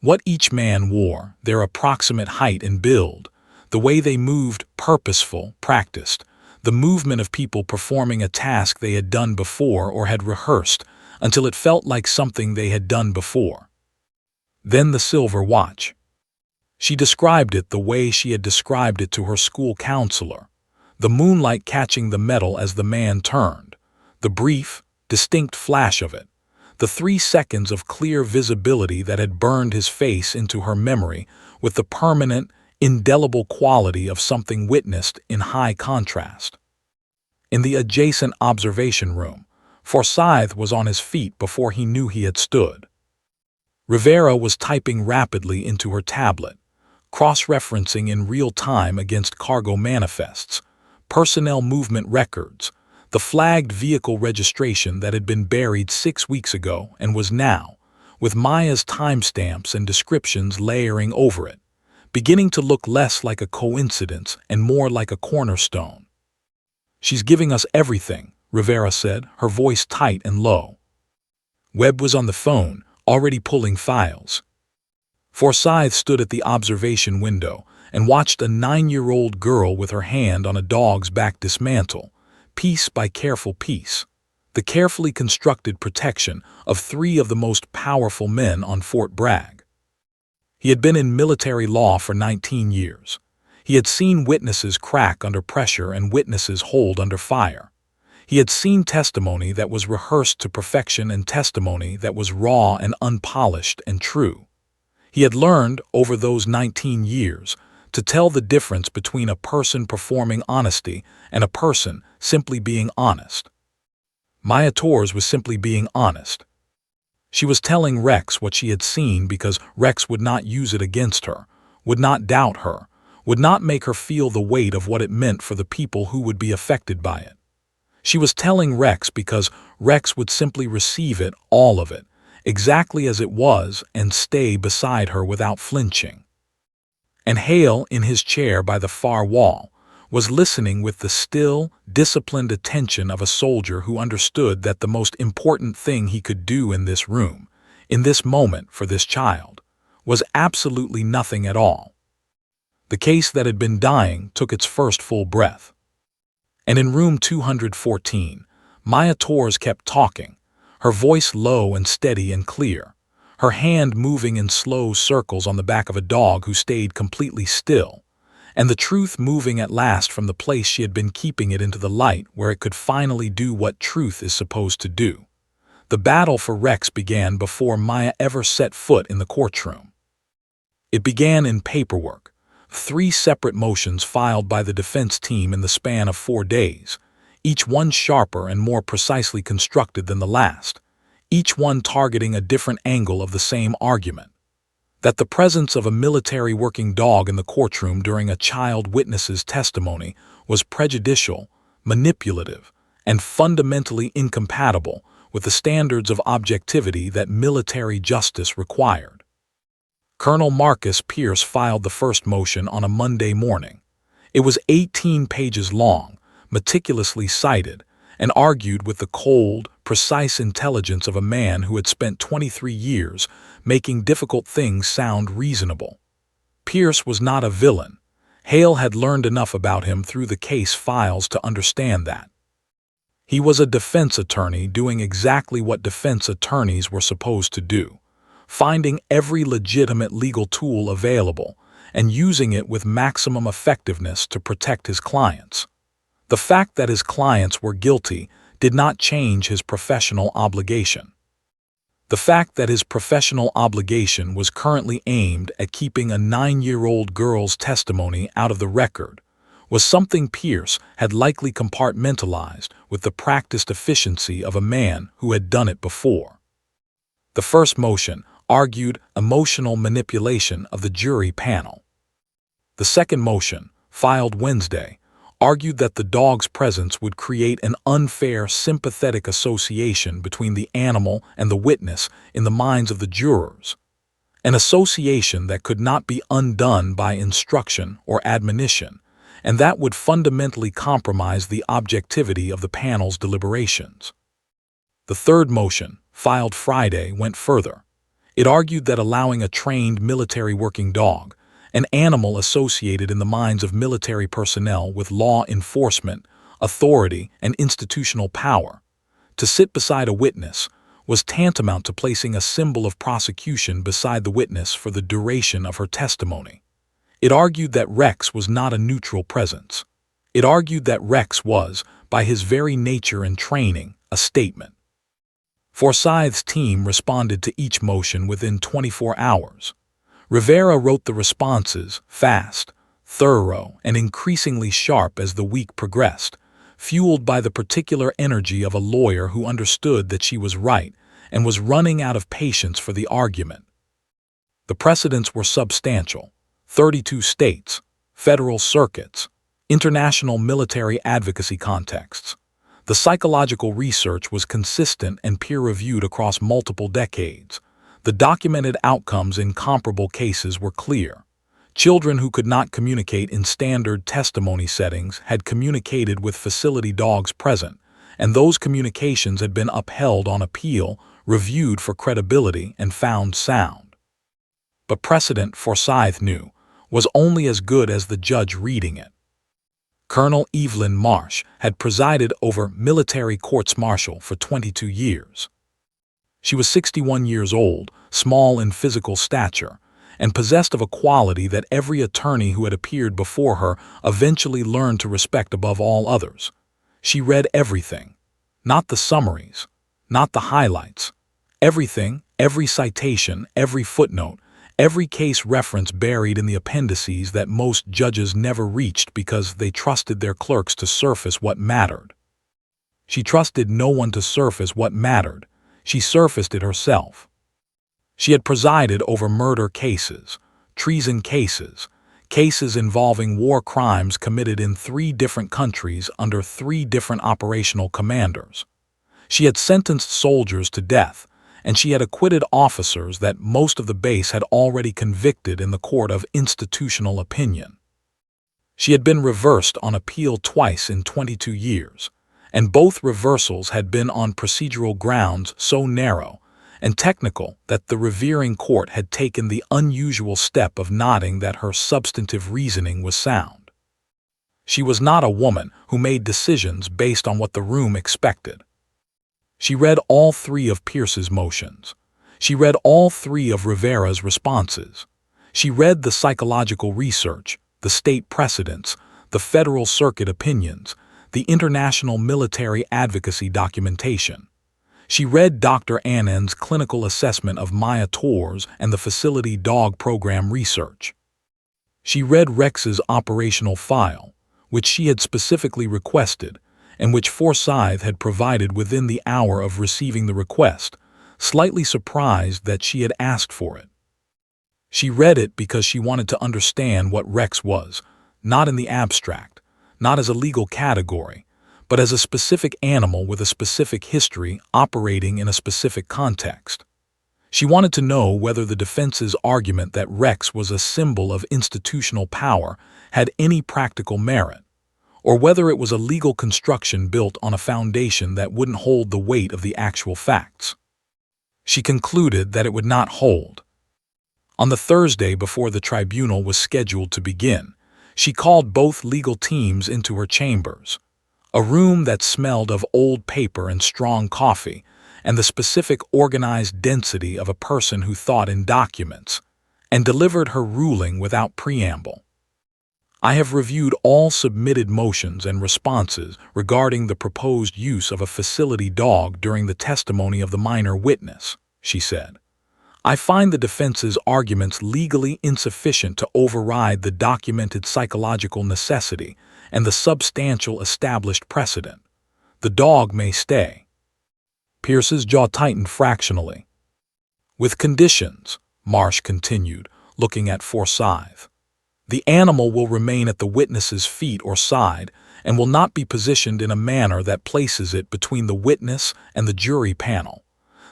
What each man wore, their approximate height and build, the way they moved, purposeful, practiced, the movement of people performing a task they had done before or had rehearsed until it felt like something they had done before. Then the silver watch. She described it the way she had described it to her school counselor, the moonlight catching the metal as the man turned, the brief, distinct flash of it, the 3 seconds of clear visibility that had burned his face into her memory with the permanent, indelible quality of something witnessed in high contrast. In the adjacent observation room, Forsyth was on his feet before he knew he had stood. Rivera was typing rapidly into her tablet, cross-referencing in real time against cargo manifests, personnel movement records, the flagged vehicle registration that had been buried 6 weeks ago and was now, with Maya's timestamps and descriptions layering over it, beginning to look less like a coincidence and more like a cornerstone. "She's giving us everything," Rivera said, her voice tight and low. Webb was on the phone, already pulling files. Forsyth stood at the observation window and watched a 9-year-old girl with her hand on a dog's back dismantle, piece by careful piece, the carefully constructed protection of 3 of the most powerful men on Fort Bragg. He had been in military law for 19 years. He had seen witnesses crack under pressure and witnesses hold under fire. He had seen testimony that was rehearsed to perfection and testimony that was raw and unpolished and true. He had learned, over those 19 years, to tell the difference between a person performing honesty and a person simply being honest. Maya Torres was simply being honest. She was telling Rex what she had seen because Rex would not use it against her, would not doubt her, would not make her feel the weight of what it meant for the people who would be affected by it. She was telling Rex because Rex would simply receive it, all of it, exactly as it was, and stay beside her without flinching. And Hale, in his chair by the far wall, was listening with the still, disciplined attention of a soldier who understood that the most important thing he could do in this room, in this moment for this child, was absolutely nothing at all. The case that had been dying took its first full breath. And in room 214, Maya Torres kept talking, her voice low and steady and clear, her hand moving in slow circles on the back of a dog who stayed completely still, and the truth moving at last from the place she had been keeping it into the light where it could finally do what truth is supposed to do. The battle for Rex began before Maya ever set foot in the courtroom. It began in paperwork, 3 separate motions filed by the defense team in the span of 4 days, each one sharper and more precisely constructed than the last, each one targeting a different angle of the same argument. That the presence of a military working dog in the courtroom during a child witness's testimony was prejudicial, manipulative, and fundamentally incompatible with the standards of objectivity that military justice required. Colonel Marcus Pierce filed the first motion on a Monday morning. It was 18 pages long, meticulously cited, and argued with the cold, precise intelligence of a man who had spent 23 years making difficult things sound reasonable. Pierce was not a villain. Hale had learned enough about him through the case files to understand that. He was a defense attorney doing exactly what defense attorneys were supposed to do, finding every legitimate legal tool available and using it with maximum effectiveness to protect his clients. The fact that his clients were guilty did not change his professional obligation. The fact that his professional obligation was currently aimed at keeping a 9-year-old girl's testimony out of the record was something Pierce had likely compartmentalized with the practiced efficiency of a man who had done it before. The first motion argued emotional manipulation of the jury panel. The second motion, filed Wednesday, argued that the dog's presence would create an unfair sympathetic association between the animal and the witness in the minds of the jurors, an association that could not be undone by instruction or admonition, and that would fundamentally compromise the objectivity of the panel's deliberations. The third motion, filed Friday, went further. It argued that allowing a trained military working dog, an animal associated in the minds of military personnel with law enforcement, authority, and institutional power, to sit beside a witness was tantamount to placing a symbol of prosecution beside the witness for the duration of her testimony. It argued that Rex was not a neutral presence. It argued that Rex was, by his very nature and training, a statement. Forsyth's team responded to each motion within 24 hours. Rivera wrote the responses, fast, thorough, and increasingly sharp as the week progressed, fueled by the particular energy of a lawyer who understood that she was right and was running out of patience for the argument. The precedents were substantial: 32 states, federal circuits, international military advocacy contexts. The psychological research was consistent and peer-reviewed across multiple decades. The documented outcomes in comparable cases were clear. Children who could not communicate in standard testimony settings had communicated with facility dogs present, and those communications had been upheld on appeal, reviewed for credibility, and found sound. But precedent, Forsyth knew, was only as good as the judge reading it. Colonel Evelyn Marsh had presided over military courts-martial for 22 years. She was 61 years old, small in physical stature, and possessed of a quality that every attorney who had appeared before her eventually learned to respect above all others. She read everything, not the summaries, not the highlights. Everything, every citation, every footnote, every case reference buried in the appendices that most judges never reached because they trusted their clerks to surface what mattered. She trusted no one to surface what mattered. She surfaced it herself. She had presided over murder cases, treason cases, cases involving war crimes committed in 3 different countries under 3 different operational commanders. She had sentenced soldiers to death, and she had acquitted officers that most of the base had already convicted in the court of institutional opinion. She had been reversed on appeal twice in 22 years, and both reversals had been on procedural grounds so narrow and technical that the revering court had taken the unusual step of nodding that her substantive reasoning was sound. She was not a woman who made decisions based on what the room expected. She read all 3 of Pierce's motions. She read all 3 of Rivera's responses. She read the psychological research, the state precedents, the Federal Circuit opinions, the international military advocacy documentation. She read Dr. Annen's clinical assessment of Maya Torres and the facility dog program research. She read Rex's operational file, which she had specifically requested, and which Forsyth had provided within the hour of receiving the request, slightly surprised that she had asked for it. She read it because she wanted to understand what Rex was, not in the abstract, not as a legal category, but as a specific animal with a specific history operating in a specific context. She wanted to know whether the defense's argument that Rex was a symbol of institutional power had any practical merit, or whether it was a legal construction built on a foundation that wouldn't hold the weight of the actual facts. She concluded that it would not hold. On the Thursday before the tribunal was scheduled to begin, she called both legal teams into her chambers, a room that smelled of old paper and strong coffee, and the specific organized density of a person who thought in documents, and delivered her ruling without preamble. I have reviewed all submitted motions and responses regarding the proposed use of a facility dog during the testimony of the minor witness, she said. I find the defense's arguments legally insufficient to override the documented psychological necessity and the substantial established precedent. The dog may stay. Pierce's jaw tightened fractionally. With conditions, Marsh continued, looking at Forsyth. The animal will remain at the witness's feet or side and will not be positioned in a manner that places it between the witness and the jury panel.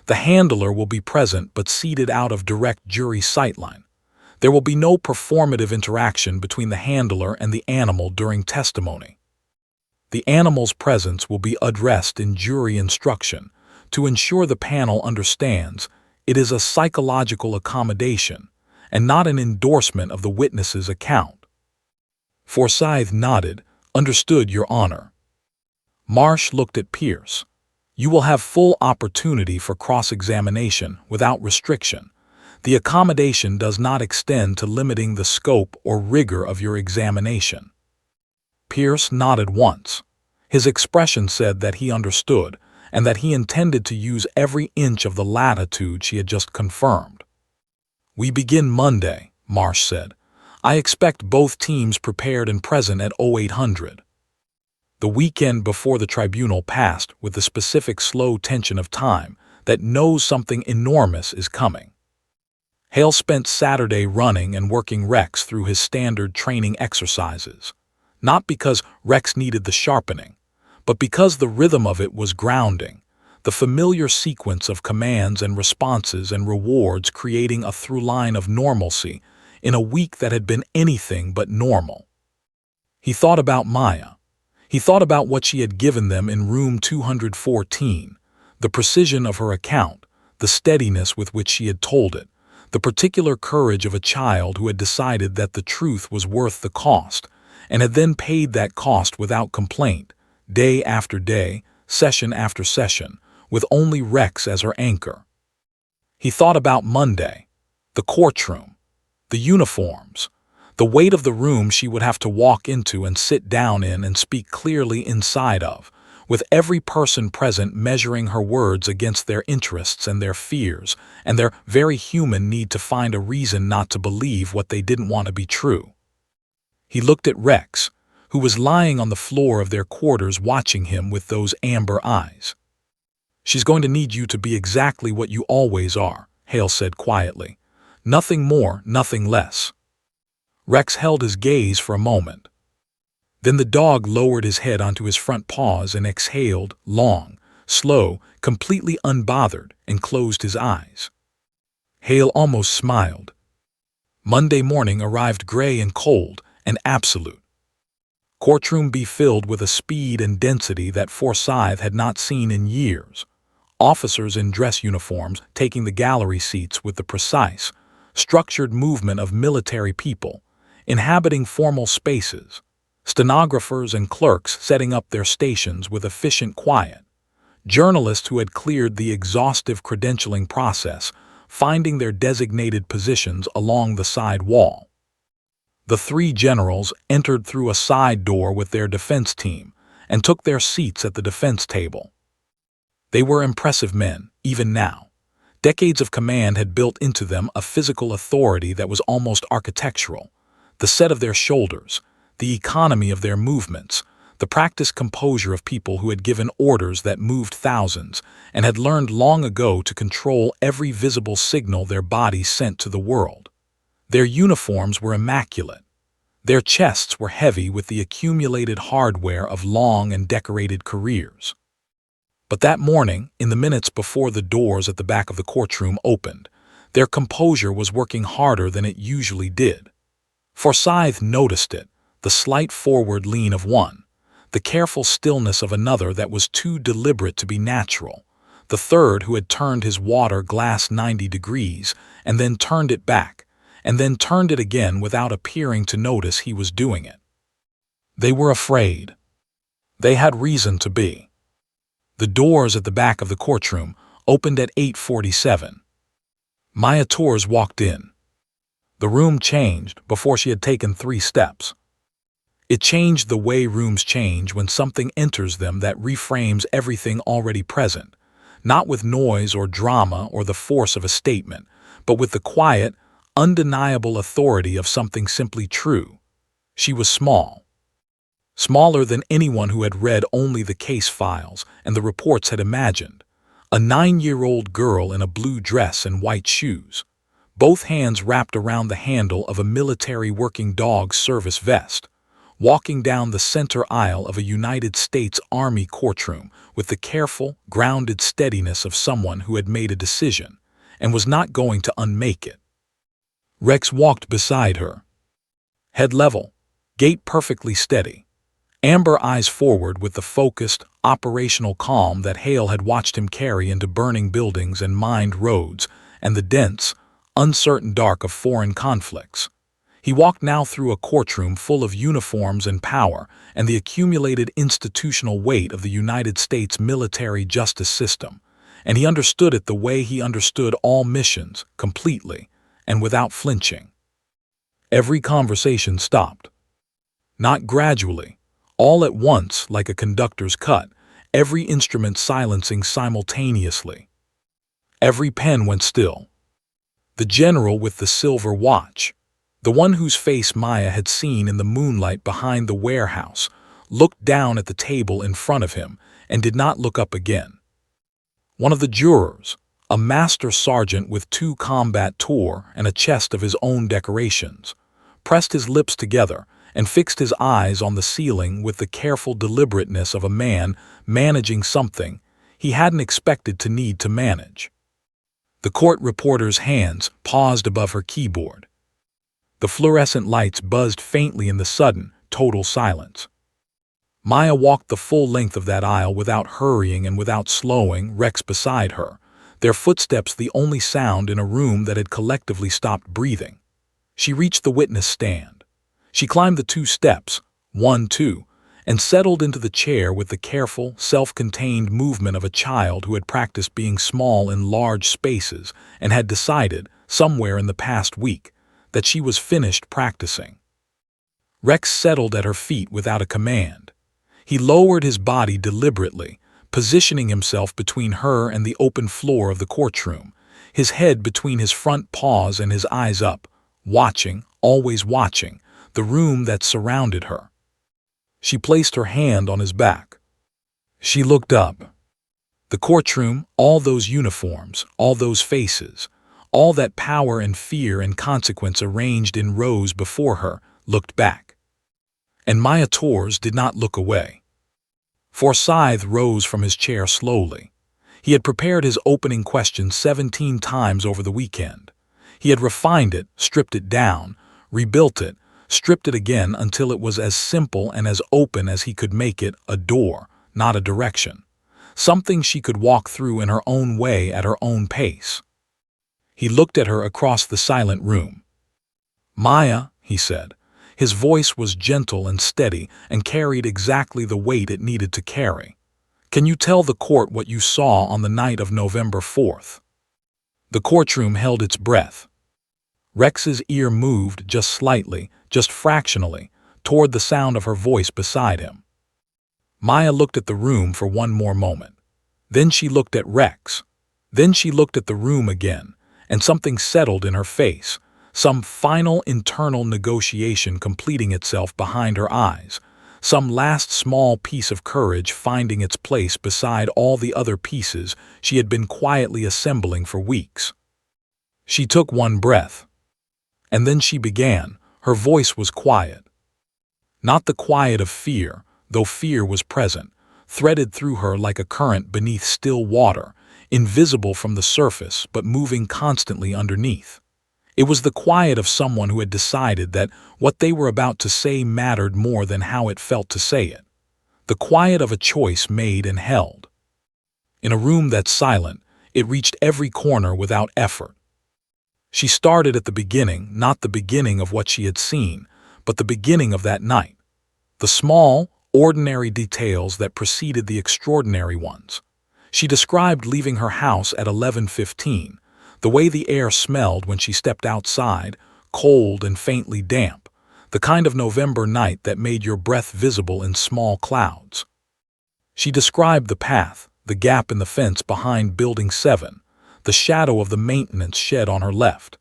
The handler will be present but seated out of direct jury sightline. There will be no performative interaction between the handler and the animal during testimony. The animal's presence will be addressed in jury instruction to ensure the panel understands it is a psychological accommodation and not an endorsement of the witness's account. Forsyth nodded, "Understood, Your Honor." Marsh looked at Pierce. "You will have full opportunity for cross-examination without restriction. The accommodation does not extend to limiting the scope or rigor of your examination." Pierce nodded once. His expression said that he understood and that he intended to use every inch of the latitude she had just confirmed. "We begin Monday," Marsh said. "I expect both teams prepared and present at 0800. The weekend before the tribunal passed with the specific slow tension of time that knows something enormous is coming. Hale spent Saturday running and working Rex through his standard training exercises, not because Rex needed the sharpening, but because the rhythm of it was grounding, the familiar sequence of commands and responses and rewards creating a through line of normalcy in a week that had been anything but normal. He thought about Maya. He thought about what she had given them in room 214, the precision of her account, the steadiness with which she had told it, the particular courage of a child who had decided that the truth was worth the cost, and had then paid that cost without complaint, day after day, session after session, with only Rex as her anchor. He thought about Monday, the courtroom, the uniforms, the weight of the room she would have to walk into and sit down in and speak clearly inside of, with every person present measuring her words against their interests and their fears and their very human need to find a reason not to believe what they didn't want to be true. He looked at Rex, who was lying on the floor of their quarters watching him with those amber eyes. "She's going to need you to be exactly what you always are," Hale said quietly. "Nothing more, nothing less." Rex held his gaze for a moment. Then the dog lowered his head onto his front paws and exhaled, long, slow, completely unbothered, and closed his eyes. Hale almost smiled. Monday morning arrived gray and cold and absolute. Courtroom be filled with a speed and density that Forsyth had not seen in years. Officers in dress uniforms taking the gallery seats with the precise, structured movement of military people, inhabiting formal spaces, stenographers and clerks setting up their stations with efficient quiet, journalists who had cleared the exhaustive credentialing process, finding their designated positions along the side wall. The three generals entered through a side door with their defense team and took their seats at the defense table. They were impressive men, even now. Decades of command had built into them a physical authority that was almost architectural. The set of their shoulders, the economy of their movements, the practiced composure of people who had given orders that moved thousands and had learned long ago to control every visible signal their bodies sent to the world. Their uniforms were immaculate. Their chests were heavy with the accumulated hardware of long and decorated careers. But that morning, in the minutes before the doors at the back of the courtroom opened, their composure was working harder than it usually did. Forsyth noticed it, the slight forward lean of one, the careful stillness of another that was too deliberate to be natural, the third who had turned his water glass 90 degrees and then turned it back, and then turned it again without appearing to notice he was doing it. They were afraid. They had reason to be. The doors at the back of the courtroom opened at 8:47. Maya Torres walked in. The room changed before she had taken 3 steps. It changed the way rooms change when something enters them that reframes everything already present, not with noise or drama or the force of a statement, but with the quiet, undeniable authority of something simply true. She was small. Smaller than anyone who had read only the case files and the reports had imagined. A 9-year-old girl in a blue dress and white shoes, both hands wrapped around the handle of a military working dog service vest, walking down the center aisle of a United States Army courtroom with the careful, grounded steadiness of someone who had made a decision and was not going to unmake it. Rex walked beside her. Head level, gait perfectly steady, amber eyes forward with the focused, operational calm that Hale had watched him carry into burning buildings and mined roads and the dense, uncertain dark of foreign conflicts. He walked now through a courtroom full of uniforms and power and the accumulated institutional weight of the United States military justice system, and he understood it the way he understood all missions, completely and without flinching. Every conversation stopped. Not gradually, all at once like a conductor's cut, every instrument silencing simultaneously. Every pen went still. The general with the silver watch, the one whose face Maya had seen in the moonlight behind the warehouse, looked down at the table in front of him and did not look up again. One of the jurors, a master sergeant with 2 combat tour and a chest of his own decorations, pressed his lips together and fixed his eyes on the ceiling with the careful deliberateness of a man managing something he hadn't expected to need to manage. The court reporter's hands paused above her keyboard. The fluorescent lights buzzed faintly in the sudden, total silence. Maya walked the full length of that aisle without hurrying and without slowing, Rex beside her, their footsteps the only sound in a room that had collectively stopped breathing. She reached the witness stand. She climbed the 2 steps, 1, 2, and settled into the chair with the careful, self-contained movement of a child who had practiced being small in large spaces and had decided, somewhere in the past week, that she was finished practicing. Rex settled at her feet without a command. He lowered his body deliberately, positioning himself between her and the open floor of the courtroom, his head between his front paws and his eyes up, watching, always watching, the room that surrounded her. She placed her hand on his back. She looked up. The courtroom, all those uniforms, all those faces, all that power and fear and consequence arranged in rows before her, looked back. And Maya Torres did not look away. Forsyth rose from his chair slowly. He had prepared his opening question 17 times over the weekend. He had refined it, stripped it down, rebuilt it, stripped it again until it was as simple and as open as he could make it, a door, not a direction. Something she could walk through in her own way at her own pace. He looked at her across the silent room. "Maya," he said. His voice was gentle and steady and carried exactly the weight it needed to carry. "Can you tell the court what you saw on the night of November 4th? The courtroom held its breath. Rex's ear moved just slightly, just fractionally, toward the sound of her voice beside him. Maya looked at the room for one more moment. Then she looked at Rex. Then she looked at the room again, and something settled in her face, some final internal negotiation completing itself behind her eyes, some last small piece of courage finding its place beside all the other pieces she had been quietly assembling for weeks. She took one breath. And then she began. Her voice was quiet. Not the quiet of fear, though fear was present, threaded through her like a current beneath still water, invisible from the surface but moving constantly underneath. It was the quiet of someone who had decided that what they were about to say mattered more than how it felt to say it. The quiet of a choice made and held. In a room that's silent, it reached every corner without effort. She started at the beginning, not the beginning of what she had seen, but the beginning of that night. The small, ordinary details that preceded the extraordinary ones. She described leaving her house at 11:15, the way the air smelled when she stepped outside, cold and faintly damp, the kind of November night that made your breath visible in small clouds. She described the path, the gap in the fence behind Building 7, the shadow of the maintenance shed on her left,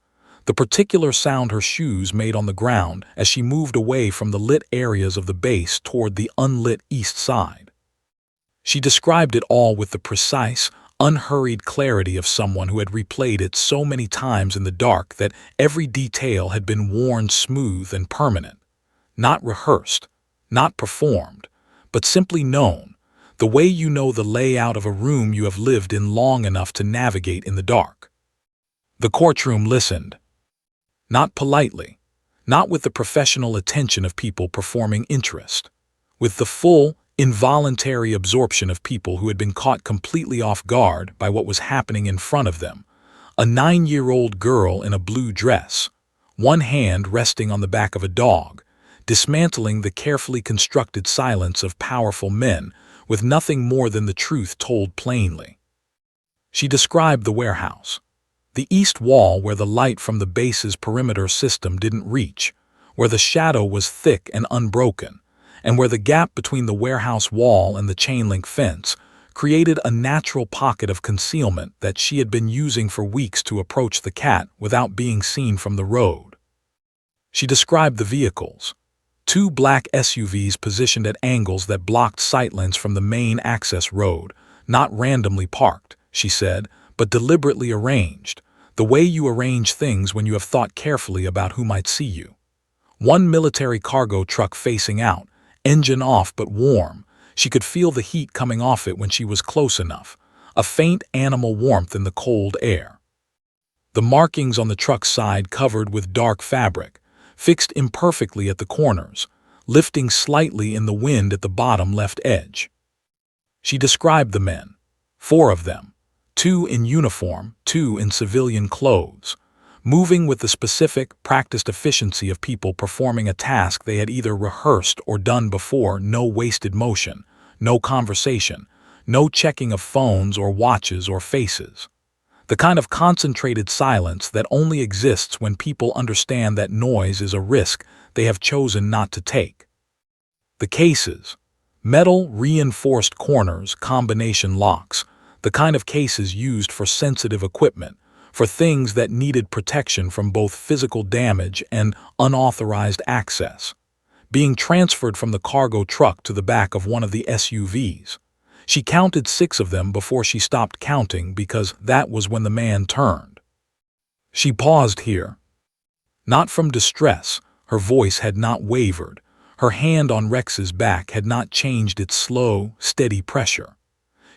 the particular sound her shoes made on the ground as she moved away from the lit areas of the base toward the unlit east side. She described it all with the precise, unhurried clarity of someone who had replayed it so many times in the dark that every detail had been worn smooth and permanent, not rehearsed, not performed, but simply known, the way you know the layout of a room you have lived in long enough to navigate in the dark. The courtroom listened. Not politely, not with the professional attention of people performing interest, with the full, involuntary absorption of people who had been caught completely off guard by what was happening in front of them. A 9-year-old girl in a blue dress, one hand resting on the back of a dog, dismantling the carefully constructed silence of powerful men with nothing more than the truth told plainly. She described the warehouse. The east wall where the light from the base's perimeter system didn't reach, where the shadow was thick and unbroken, and where the gap between the warehouse wall and the chain-link fence created a natural pocket of concealment that she had been using for weeks to approach the cat without being seen from the road. She described the vehicles. 2 black SUVs positioned at angles that blocked sightlines from the main access road, not randomly parked, she said, but deliberately arranged, the way you arrange things when you have thought carefully about who might see you. One military cargo truck facing out, engine off but warm. She could feel the heat coming off it when she was close enough, a faint animal warmth in the cold air. The markings on the truck's side covered with dark fabric, fixed imperfectly at the corners, lifting slightly in the wind at the bottom left edge. She described the men, 4 of them, 2 in uniform, 2 in civilian clothes, moving with the specific, practiced efficiency of people performing a task they had either rehearsed or done before. No wasted motion, no conversation, no checking of phones or watches or faces. The kind of concentrated silence that only exists when people understand that noise is a risk they have chosen not to take. The cases, metal reinforced corners, combination locks, the kind of cases used for sensitive equipment, for things that needed protection from both physical damage and unauthorized access, being transferred from the cargo truck to the back of one of the SUVs. She counted 6 of them before she stopped counting because that was when the man turned. She paused here. Not from distress, her voice had not wavered, her hand on Rex's back had not changed its slow, steady pressure.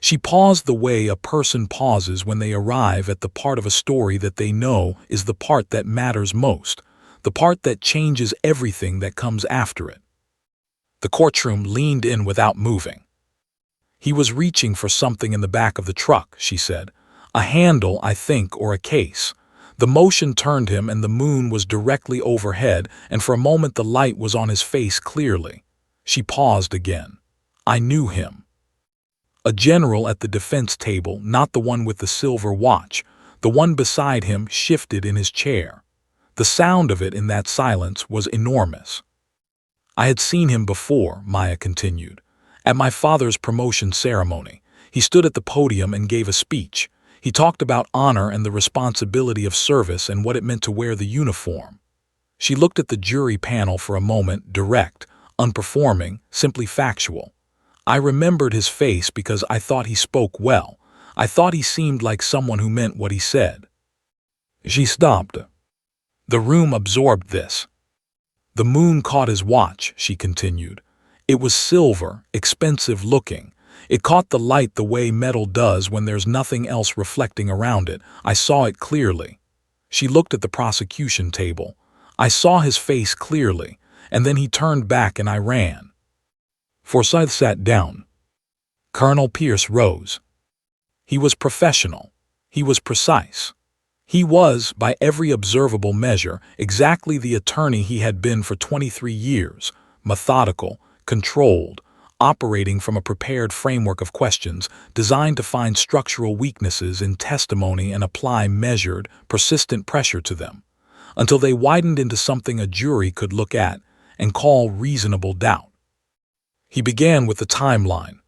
She paused the way a person pauses when they arrive at the part of a story that they know is the part that matters most, the part that changes everything that comes after it. The courtroom leaned in without moving. He was reaching for something in the back of the truck, she said. A handle, I think, or a case. The motion turned him and the moon was directly overhead, and for a moment the light was on his face clearly. She paused again. I knew him. A general at the defense table, not the one with the silver watch. The one beside him shifted in his chair. The sound of it in that silence was enormous. I had seen him before, Maya continued. At my father's promotion ceremony, he stood at the podium and gave a speech. He talked about honor and the responsibility of service and what it meant to wear the uniform. She looked at the jury panel for a moment, direct, unperforming, simply factual. I remembered his face because I thought he spoke well. I thought he seemed like someone who meant what he said. She stopped. The room absorbed this. The moon caught his watch, she continued. It was silver, expensive looking. It caught the light the way metal does when there's nothing else reflecting around it. I saw it clearly. She looked at the prosecution table. I saw his face clearly, and then he turned back and I ran. Forsyth sat down. Colonel Pierce rose. He was professional. He was precise. He was, by every observable measure, exactly the attorney he had been for 23 years, methodical, controlled, operating from a prepared framework of questions designed to find structural weaknesses in testimony and apply measured, persistent pressure to them, until they widened into something a jury could look at and call reasonable doubt. He began with the timeline.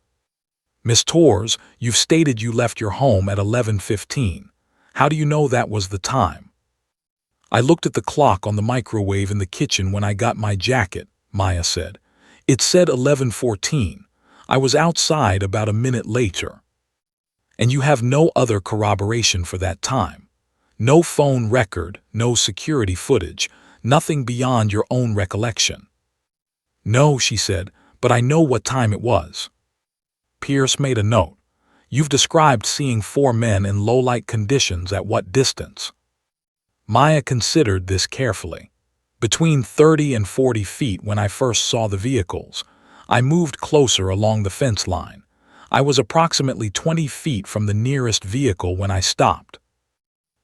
Miss Torres, you've stated you left your home at 11:15. How do you know that was the time? I looked at the clock on the microwave in the kitchen when I got my jacket, Maya said. It said 11:14. I was outside about a minute later. And you have no other corroboration for that time. No phone record, no security footage, nothing beyond your own recollection. No, she said, but I know what time it was. Pierce made a note. You've described seeing 4 men in low-light conditions at what distance? Maya considered this carefully. Between 30 and 40 feet when I first saw the vehicles. I moved closer along the fence line. I was approximately 20 feet from the nearest vehicle when I stopped.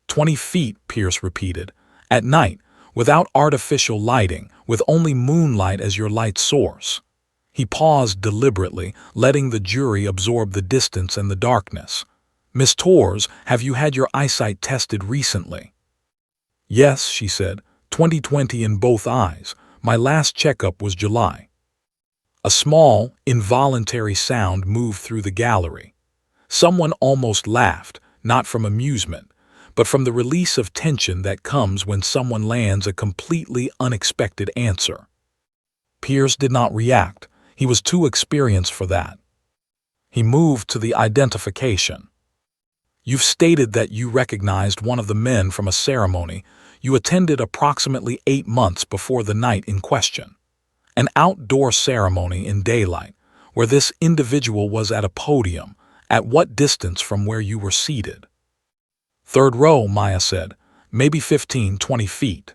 20 feet, Pierce repeated. At night, without artificial lighting, with only moonlight as your light source. He paused deliberately, letting the jury absorb the distance and the darkness. Miss Torres, have you had your eyesight tested recently? Yes, she said, 20/20 in both eyes. My last checkup was July. A small, involuntary sound moved through the gallery. Someone almost laughed, not from amusement, but from the release of tension that comes when someone lands a completely unexpected answer. Pierce did not react. He was too experienced for that. He moved to the identification. You've stated that you recognized one of the men from a ceremony you attended approximately 8 months before the night in question. An outdoor ceremony in daylight, where this individual was at a podium. At what distance from where you were seated? 3rd row, Maya said, maybe 15-20 feet.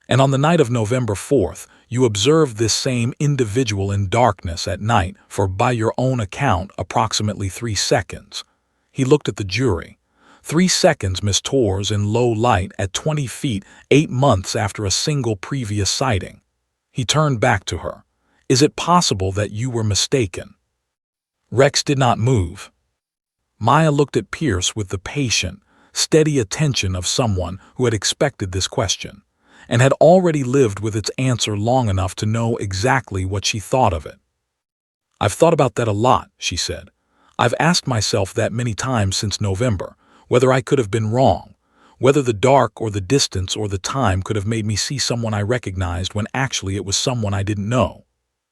And on the night of November 4th, you observed this same individual in darkness at night for, by your own account, approximately 3 seconds. He looked at the jury. 3 seconds, Miss Torres, in low light at 20 feet, 8 months after a single previous sighting. He turned back to her. Is it possible that you were mistaken? Rex did not move. Maya looked at Pierce with the patient, steady attention of someone who had expected this question, and had already lived with its answer long enough to know exactly what she thought of it. I've thought about that a lot, she said. I've asked myself that many times since November, whether I could have been wrong, whether the dark or the distance or the time could have made me see someone I recognized when actually it was someone I didn't know.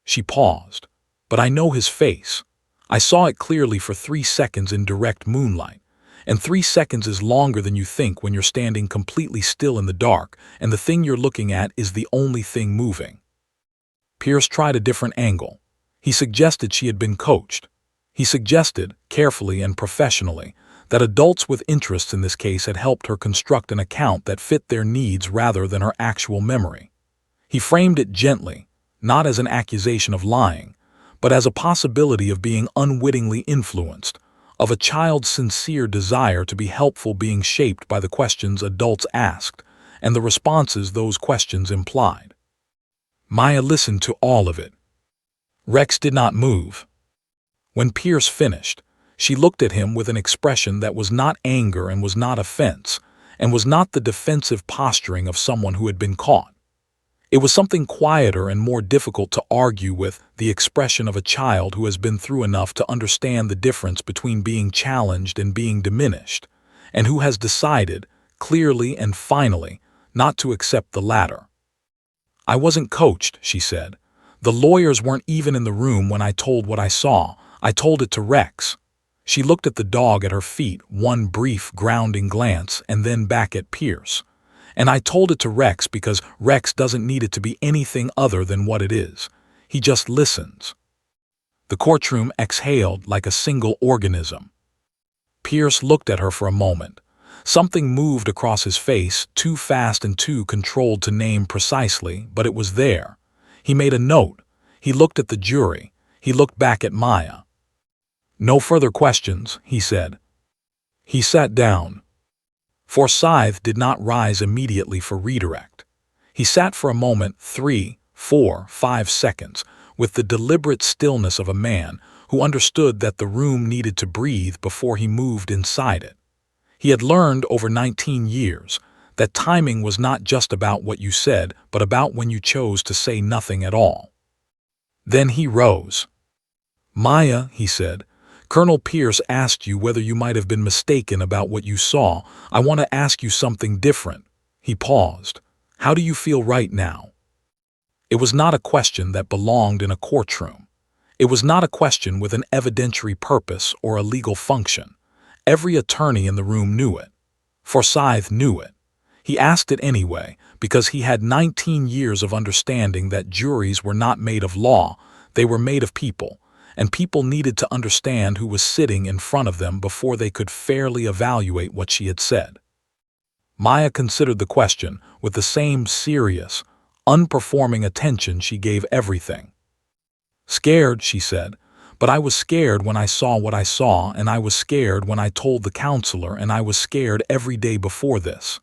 She paused. But I know his face. I saw it clearly for 3 seconds in direct moonlight. And 3 seconds is longer than you think when you're standing completely still in the dark, and the thing you're looking at is the only thing moving. Pierce tried a different angle. He suggested she had been coached. He suggested, carefully and professionally, that adults with interests in this case had helped her construct an account that fit their needs rather than her actual memory. He framed it gently, not as an accusation of lying, but as a possibility of being unwittingly influenced, of a child's sincere desire to be helpful being shaped by the questions adults asked and the responses those questions implied. Maya listened to all of it. Rex did not move. When Pierce finished, she looked at him with an expression that was not anger and was not offense, and was not the defensive posturing of someone who had been caught. It was something quieter and more difficult to argue with, the expression of a child who has been through enough to understand the difference between being challenged and being diminished, and who has decided, clearly and finally, not to accept the latter. I wasn't coached, she said. The lawyers weren't even in the room when I told what I saw. I told it to Rex. She looked at the dog at her feet, one brief, grounding glance, and then back at Pierce. And I told it to Rex because Rex doesn't need it to be anything other than what it is. He just listens. The courtroom exhaled like a single organism. Pierce looked at her for a moment. Something moved across his face, too fast and too controlled to name precisely, but it was there. He made a note. He looked at the jury. He looked back at Maya. "No further questions," he said. He sat down. Forsyth did not rise immediately for redirect. He sat for a moment, 3, 4, 5 seconds, with the deliberate stillness of a man who understood that the room needed to breathe before he moved inside it. He had learned over 19 years that timing was not just about what you said, but about when you chose to say nothing at all. Then he rose. "Maya," he said, "Colonel Pierce asked you whether you might have been mistaken about what you saw. I want to ask you something different." He paused. "How do you feel right now?" It was not a question that belonged in a courtroom. It was not a question with an evidentiary purpose or a legal function. Every attorney in the room knew it. Forsyth knew it. He asked it anyway, because he had 19 years of understanding that juries were not made of law, they were made of people, and people needed to understand who was sitting in front of them before they could fairly evaluate what she had said. Maya considered the question with the same serious, unperforming attention she gave everything. "Scared," she said, "but I was scared when I saw what I saw, and I was scared when I told the counselor, and I was scared every day before this."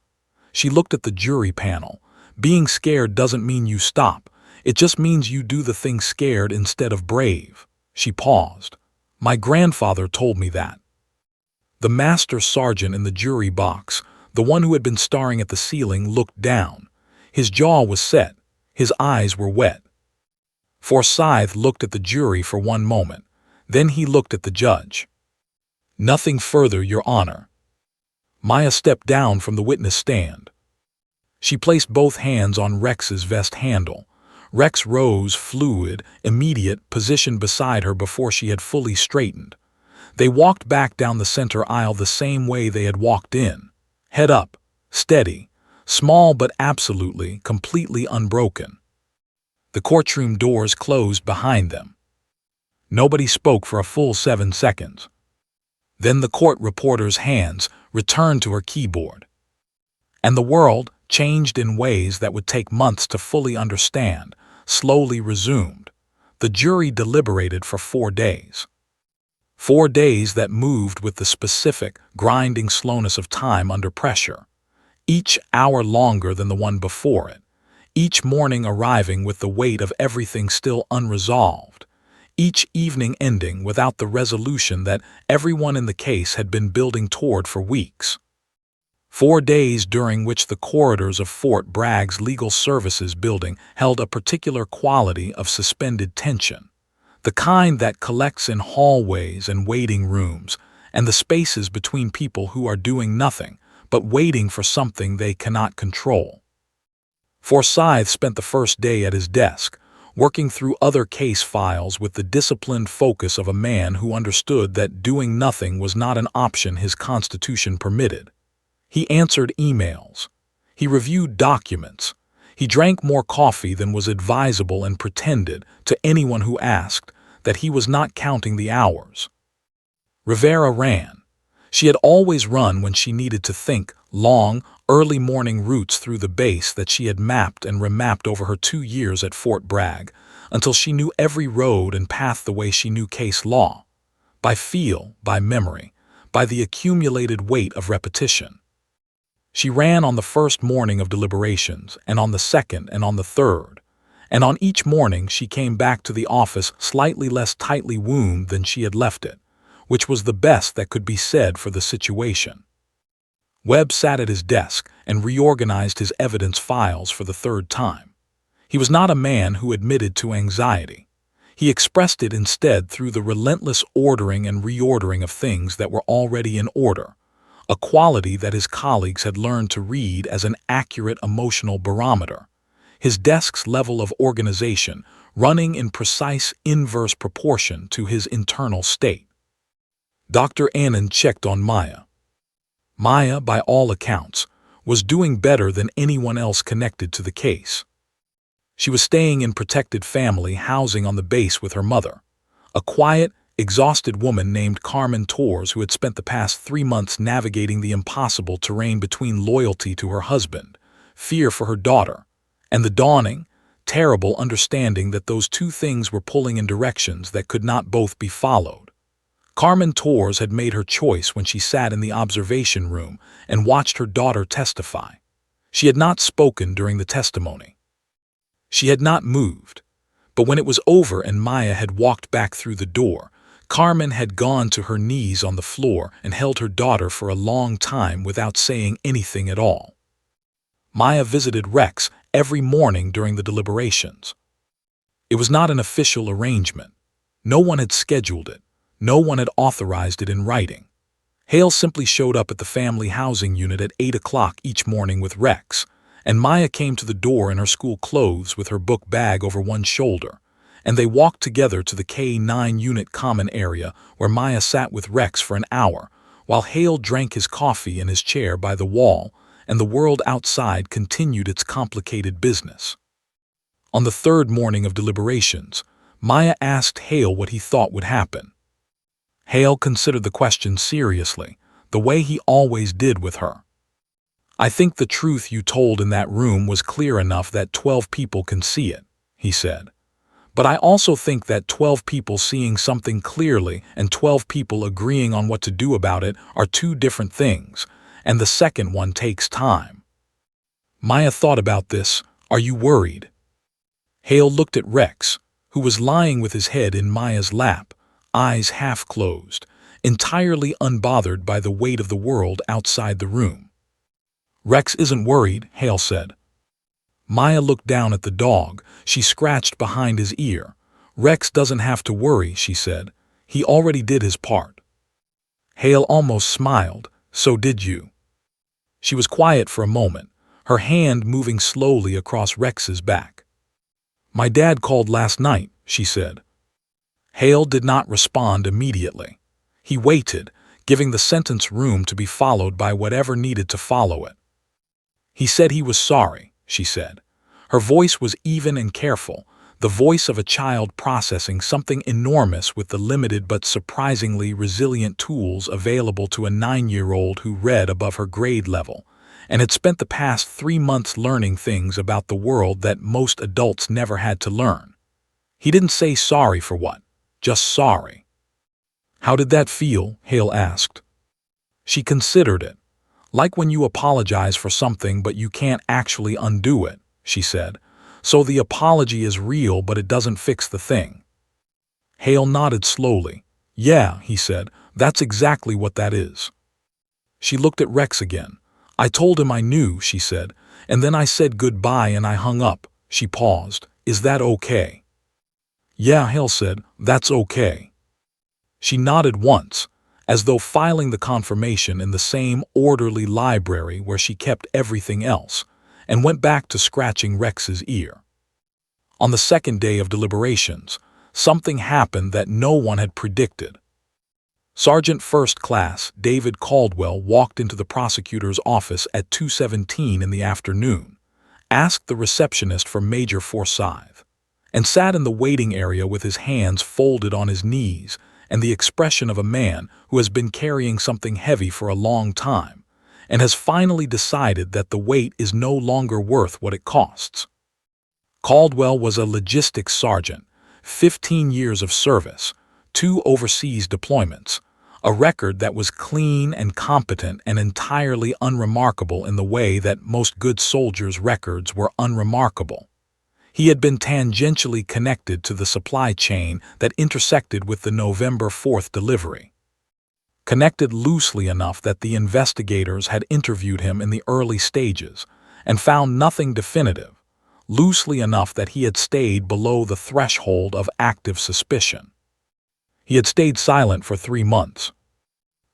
She looked at the jury panel. "Being scared doesn't mean you stop. It just means you do the thing scared instead of brave." She paused. "My grandfather told me that." The master sergeant in the jury box, the one who had been staring at the ceiling, looked down. His jaw was set. His eyes were wet. Forsyth looked at the jury for one moment. Then he looked at the judge. "Nothing further, Your Honor." Maya stepped down from the witness stand. She placed both hands on Rex's vest handle. Rex rose, fluid, immediate, positioned beside her before she had fully straightened. They walked back down the center aisle the same way they had walked in. Head up, steady, small but absolutely, completely unbroken. The courtroom doors closed behind them. Nobody spoke for a full 7 seconds. Then the court reporter's hands returned to her keyboard. And the world, changed in ways that would take months to fully understand, slowly resumed. The jury deliberated for 4 days. 4 days that moved with the specific, grinding slowness of time under pressure. Each hour longer than the one before it. Each morning arriving with the weight of everything still unresolved. Each evening ending without the resolution that everyone in the case had been building toward for weeks. 4 days during which the corridors of Fort Bragg's Legal Services building held a particular quality of suspended tension. The kind that collects in hallways and waiting rooms, and the spaces between people who are doing nothing but waiting for something they cannot control. Forsyth spent the first day at his desk, working through other case files with the disciplined focus of a man who understood that doing nothing was not an option his constitution permitted. He answered emails. He reviewed documents. He drank more coffee than was advisable and pretended, to anyone who asked, that he was not counting the hours. Rivera ran. She had always run when she needed to think, long, early morning routes through the base that she had mapped and remapped over her 2 years at Fort Bragg, until she knew every road and path the way she knew case law. By feel, by memory, by the accumulated weight of repetition. She ran on the first morning of deliberations, and on the second, and on the third. And on each morning she came back to the office slightly less tightly wound than she had left it, which was the best that could be said for the situation. Webb sat at his desk and reorganized his evidence files for the 3rd time. He was not a man who admitted to anxiety. He expressed it instead through the relentless ordering and reordering of things that were already in order, a quality that his colleagues had learned to read as an accurate emotional barometer. His desk's level of organization running in precise inverse proportion to his internal state. Dr. Anand checked on Maya. Maya, by all accounts, was doing better than anyone else connected to the case. She was staying in protected family housing on the base with her mother, a quiet, exhausted woman named Carmen Torres who had spent the past 3 months navigating the impossible terrain between loyalty to her husband, fear for her daughter, and the dawning, terrible understanding that those two things were pulling in directions that could not both be followed. Carmen Torres had made her choice when she sat in the observation room and watched her daughter testify. She had not spoken during the testimony. She had not moved, but when it was over and Maya had walked back through the door, Carmen had gone to her knees on the floor and held her daughter for a long time without saying anything at all. Maya visited Rex every morning during the deliberations. It was not an official arrangement. No one had scheduled it. No one had authorized it in writing. Hale simply showed up at the family housing unit at 8 o'clock each morning with Rex, and Maya came to the door in her school clothes with her book bag over one shoulder, and they walked together to the K9 unit common area where Maya sat with Rex for an hour, while Hale drank his coffee in his chair by the wall, and the world outside continued its complicated business. On the third morning of deliberations, Maya asked Hale what he thought would happen. Hale considered the question seriously, the way he always did with her. "I think the truth you told in that room was clear enough that 12 people can see it," he said. "But I also think that 12 people seeing something clearly and 12 people agreeing on what to do about it are two different things, and the second one takes time." Maya thought about this. "Are you worried?" Hale looked at Rex, who was lying with his head in Maya's lap, eyes half closed, entirely unbothered by the weight of the world outside the room. "Rex isn't worried," Hale said. Maya looked down at the dog. She scratched behind his ear. "Rex doesn't have to worry," she said. "He already did his part." Hale almost smiled. "So did you." She was quiet for a moment, her hand moving slowly across Rex's back. "My dad called last night," she said. Hale did not respond immediately. He waited, giving the sentence room to be followed by whatever needed to follow it. "He said he was sorry," she said. Her voice was even and careful, the voice of a child processing something enormous with the limited but surprisingly resilient tools available to a 9-year-old who read above her grade level, and had spent the past 3 months learning things about the world that most adults never had to learn. He didn't say sorry for what, just sorry. "How did that feel?" Hale asked. She considered it. "Like when you apologize for something but you can't actually undo it," she said. "So the apology is real but it doesn't fix the thing." Hale nodded slowly. "Yeah," he said, "that's exactly what that is." She looked at Rex again. "I told him I knew," she said, "and then I said goodbye and I hung up." She paused. "Is that okay?" "Yeah," Hale said, "that's okay." She nodded once, as though filing the confirmation in the same orderly library where she kept everything else, and went back to scratching Rex's ear. On the second day of deliberations, something happened that no one had predicted. Sergeant First Class David Caldwell walked into the prosecutor's office at 2:17 in the afternoon, asked the receptionist for Major Forsyth, and sat in the waiting area with his hands folded on his knees and the expression of a man who has been carrying something heavy for a long time and has finally decided that the weight is no longer worth what it costs. Caldwell was a logistics sergeant, 15 years of service, 2 overseas deployments, a record that was clean and competent and entirely unremarkable in the way that most good soldiers' records were unremarkable. He had been tangentially connected to the supply chain that intersected with the November 4th delivery. Connected loosely enough that the investigators had interviewed him in the early stages and found nothing definitive, loosely enough that he had stayed below the threshold of active suspicion. He had stayed silent for 3 months.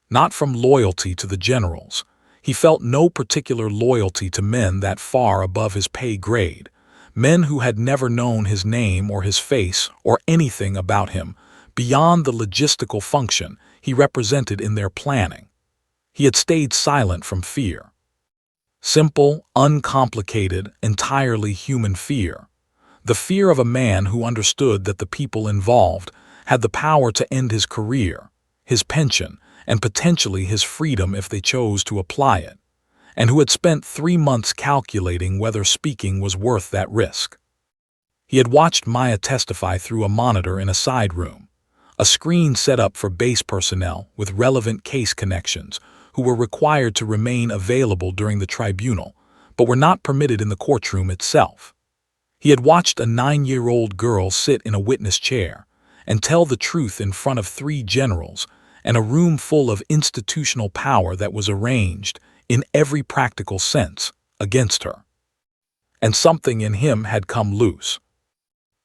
Not from loyalty to the generals. He felt no particular loyalty to men that far above his pay grade, Men who had never known his name or his face or anything about him beyond the logistical function he represented in their planning. He had stayed silent from fear. Simple, uncomplicated, entirely human fear. The fear of a man who understood that the people involved had the power to end his career, his pension, and potentially his freedom if they chose to apply it, and who had spent 3 months calculating whether speaking was worth that risk. He had watched Maya testify through a monitor in a side room, a screen set up for base personnel with relevant case connections who were required to remain available during the tribunal, but were not permitted in the courtroom itself. He had watched a 9-year-old girl sit in a witness chair and tell the truth in front of 3 generals and a room full of institutional power that was arranged, in every practical sense, against her. And something in him had come loose.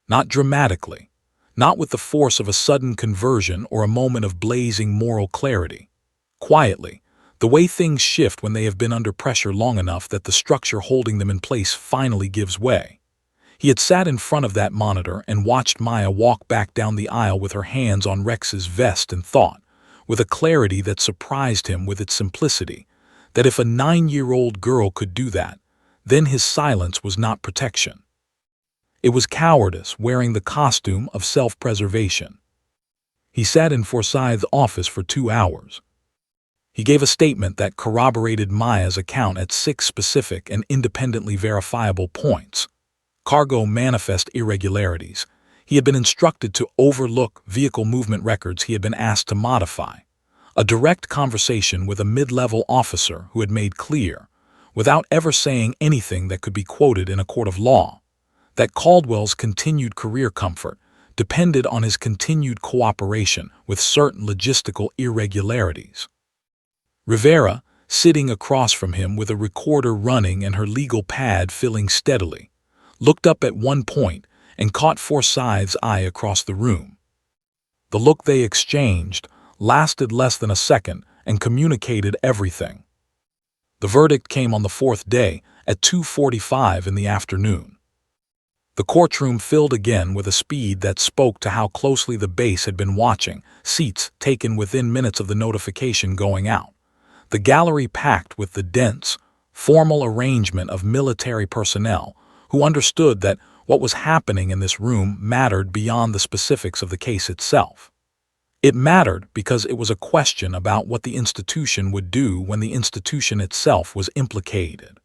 Not dramatically, not with the force of a sudden conversion or a moment of blazing moral clarity. Quietly, the way things shift when they have been under pressure long enough that the structure holding them in place finally gives way. He had sat in front of that monitor and watched Maya walk back down the aisle with her hands on Rex's vest and thought, with a clarity that surprised him with its simplicity, that if a 9-year-old girl could do that, then his silence was not protection. It was cowardice wearing the costume of self-preservation. He sat in Forsyth's office for 2 hours. He gave a statement that corroborated Maya's account at 6 specific and independently verifiable points. Cargo manifest irregularities. He had been instructed to overlook vehicle movement records he had been asked to modify. A direct conversation with a mid-level officer who had made clear, without ever saying anything that could be quoted in a court of law, that Caldwell's continued career comfort depended on his continued cooperation with certain logistical irregularities. Rivera, sitting across from him with a recorder running and her legal pad filling steadily, looked up at one point and caught Forsyth's eye across the room. The look they exchanged lasted less than a second and communicated everything. The verdict came on the 4th day at 2:45 in the afternoon. The courtroom filled again with a speed that spoke to how closely the base had been watching, seats taken within minutes of the notification going out. The gallery packed with the dense, formal arrangement of military personnel who understood that what was happening in this room mattered beyond the specifics of the case itself. It mattered because it was a question about what the institution would do when the institution itself was implicated.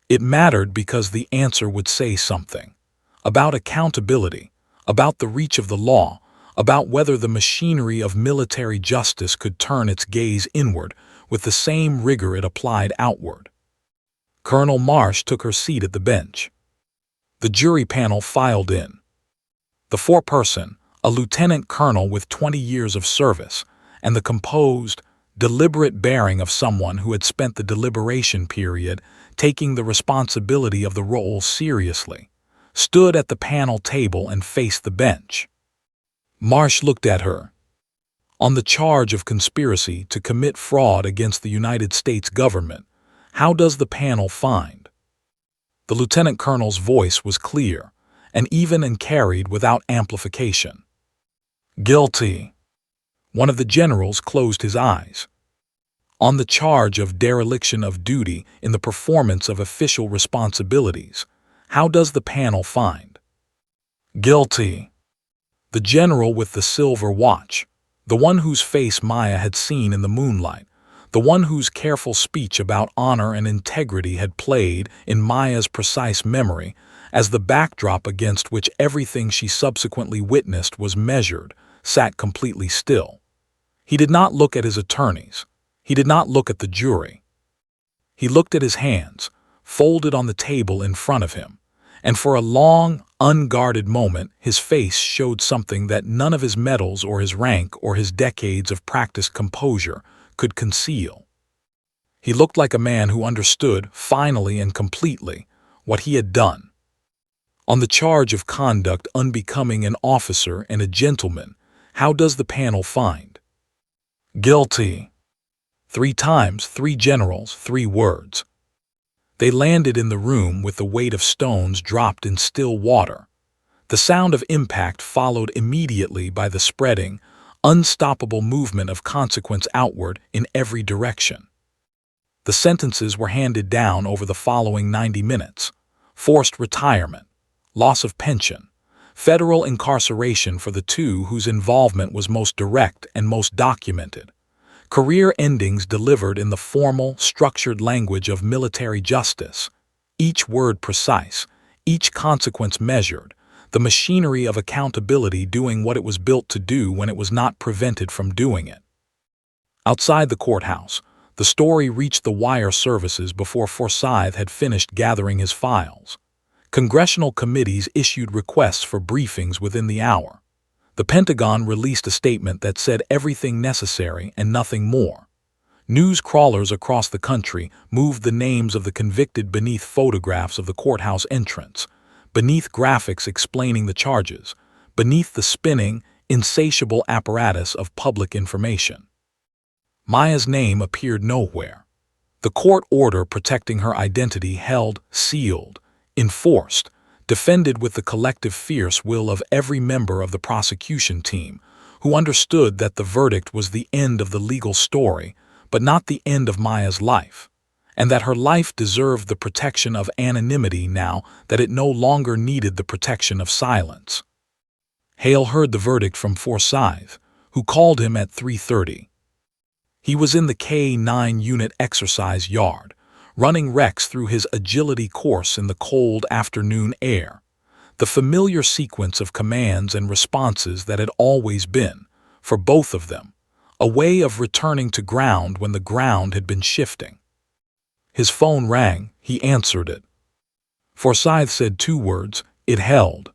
It mattered because the answer would say something about accountability, about the reach of the law, about whether the machinery of military justice could turn its gaze inward with the same rigor it applied outward. Colonel Marsh took her seat at the bench. The jury panel filed in. The foreperson, a lieutenant colonel with 20 years of service, and the composed, deliberate bearing of someone who had spent the deliberation period taking the responsibility of the role seriously, stood at the panel table and faced the bench. Marsh looked at her. On the charge of conspiracy to commit fraud against the United States government, how does the panel find? The lieutenant colonel's voice was clear, and even and carried without amplification. Guilty. One of the generals closed his eyes. On the charge of dereliction of duty in the performance of official responsibilities, how does the panel find? Guilty. The general with the silver watch, the one whose face Maya had seen in the moonlight, the one whose careful speech about honor and integrity had played in Maya's precise memory as the backdrop against which everything she subsequently witnessed was measured, sat completely still. He did not look at his attorneys. He did not look at the jury. He looked at his hands, folded on the table in front of him, and for a long, unguarded moment his face showed something that none of his medals or his rank or his decades of practiced composure could conceal. He looked like a man who understood, finally and completely, what he had done. On the charge of conduct unbecoming an officer and a gentleman, how does the panel find? Guilty. 3 times, 3 generals, 3 words. They landed in the room with the weight of stones dropped in still water. The sound of impact followed immediately by the spreading, unstoppable movement of consequence outward in every direction. The sentences were handed down over the following 90 minutes. Forced retirement, loss of pension, federal incarceration for the two whose involvement was most direct and most documented. Career endings delivered in the formal, structured language of military justice, each word precise, each consequence measured, the machinery of accountability doing what it was built to do when it was not prevented from doing it. Outside the courthouse, the story reached the wire services before Forsyth had finished gathering his files. Congressional committees issued requests for briefings within the hour. The Pentagon released a statement that said everything necessary and nothing more. News crawlers across the country moved the names of the convicted beneath photographs of the courthouse entrance, beneath graphics explaining the charges, beneath the spinning, insatiable apparatus of public information. Maya's name appeared nowhere. The court order protecting her identity held, sealed, enforced, defended with the collective fierce will of every member of the prosecution team, who understood that the verdict was the end of the legal story, but not the end of Maya's life, and that her life deserved the protection of anonymity now that it no longer needed the protection of silence. Hale heard the verdict from Forsyth, who called him at 3:30. He was in the K-9 unit exercise yard, running Rex through his agility course in the cold afternoon air, the familiar sequence of commands and responses that had always been, for both of them, a way of returning to ground when the ground had been shifting. His phone rang, he answered it. Forsyth said 2 words, "It held."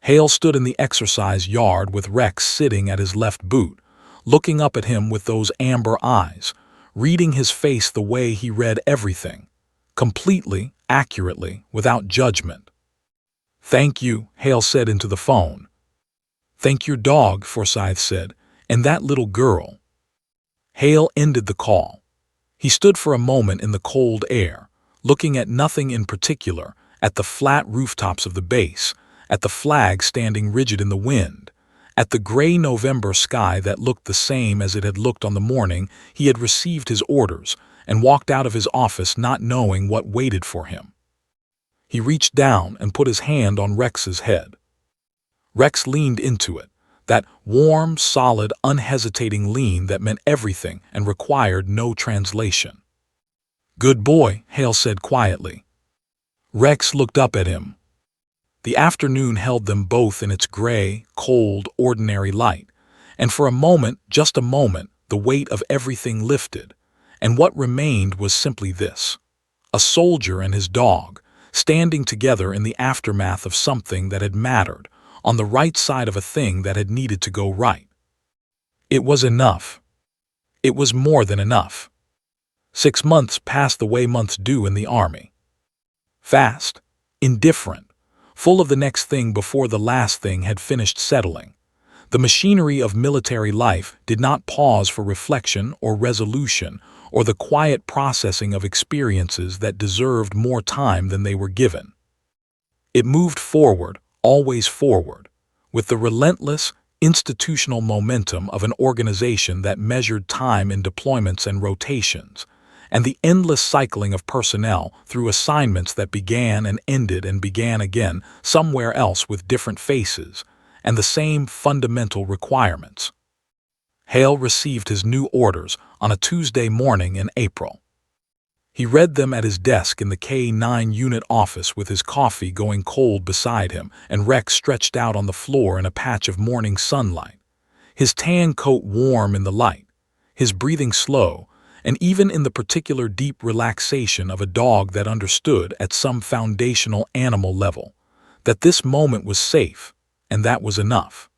Hale stood in the exercise yard with Rex sitting at his left boot, looking up at him with those amber eyes, reading his face the way he read everything, completely, accurately, without judgment. "Thank you," Hale said into the phone. "Thank your dog," Forsyth said, "and that little girl." Hale ended the call. He stood for a moment in the cold air, looking at nothing in particular, at the flat rooftops of the base, at the flag standing rigid in the wind, at the gray November sky that looked the same as it had looked on the morning he had received his orders, and walked out of his office not knowing what waited for him. He reached down and put his hand on Rex's head. Rex leaned into it, that warm, solid, unhesitating lean that meant everything and required no translation. "Good boy," Hale said quietly. Rex looked up at him. The afternoon held them both in its gray, cold, ordinary light, and for a moment, just a moment, the weight of everything lifted, and what remained was simply this: a soldier and his dog, standing together in the aftermath of something that had mattered, on the right side of a thing that had needed to go right. It was enough. It was more than enough. 6 months passed the way months do in the Army. Fast, indifferent, full of the next thing before the last thing had finished settling. The machinery of military life did not pause for reflection or resolution or the quiet processing of experiences that deserved more time than they were given. It moved forward, always forward, with the relentless, institutional momentum of an organization that measured time in deployments and rotations, and the endless cycling of personnel through assignments that began and ended and began again somewhere else with different faces, and the same fundamental requirements. Hale received his new orders on a Tuesday morning in April. He read them at his desk in the K-9 unit office with his coffee going cold beside him and Rex stretched out on the floor in a patch of morning sunlight, his tan coat warm in the light, his breathing slow, and even in the particular deep relaxation of a dog that understood at some foundational animal level that this moment was safe, and that was enough.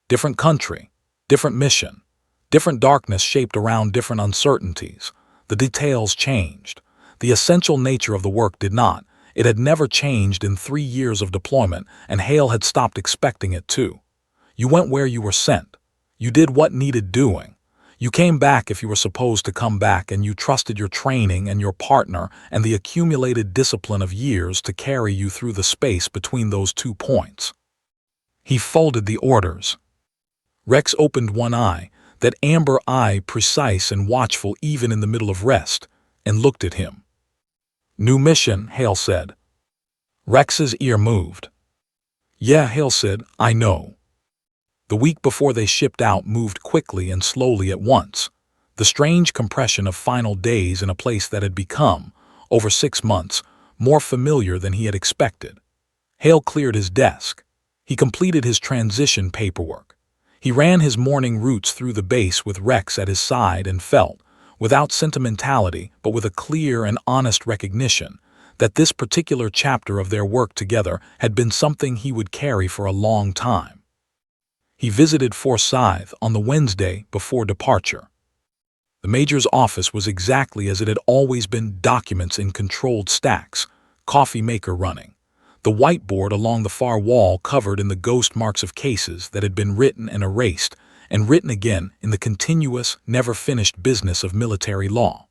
Different country, different mission, different darkness shaped around different uncertainties. The details changed. The essential nature of the work did not. It had never changed in 3 years of deployment, and Hale had stopped expecting it to. You went where you were sent. You did what needed doing. You came back if you were supposed to come back, and you trusted your training and your partner and the accumulated discipline of years to carry you through the space between those 2 points. He folded the orders. Rex opened one eye, that amber eye precise and watchful even in the middle of rest, and looked at him. "New mission," Hale said. Rex's ear moved. "Yeah," Hale said, "I know." The week before they shipped out moved quickly and slowly at once, the strange compression of final days in a place that had become, over 6 months, more familiar than he had expected. Hale cleared his desk. He completed his transition paperwork. He ran his morning routes through the base with Rex at his side and felt, without sentimentality but with a clear and honest recognition, that this particular chapter of their work together had been something he would carry for a long time. He visited Forsyth on the Wednesday before departure. The Major's office was exactly as it had always been, documents in controlled stacks, coffee maker running, the whiteboard along the far wall covered in the ghost marks of cases that had been written and erased and written again in the continuous, never-finished business of military law.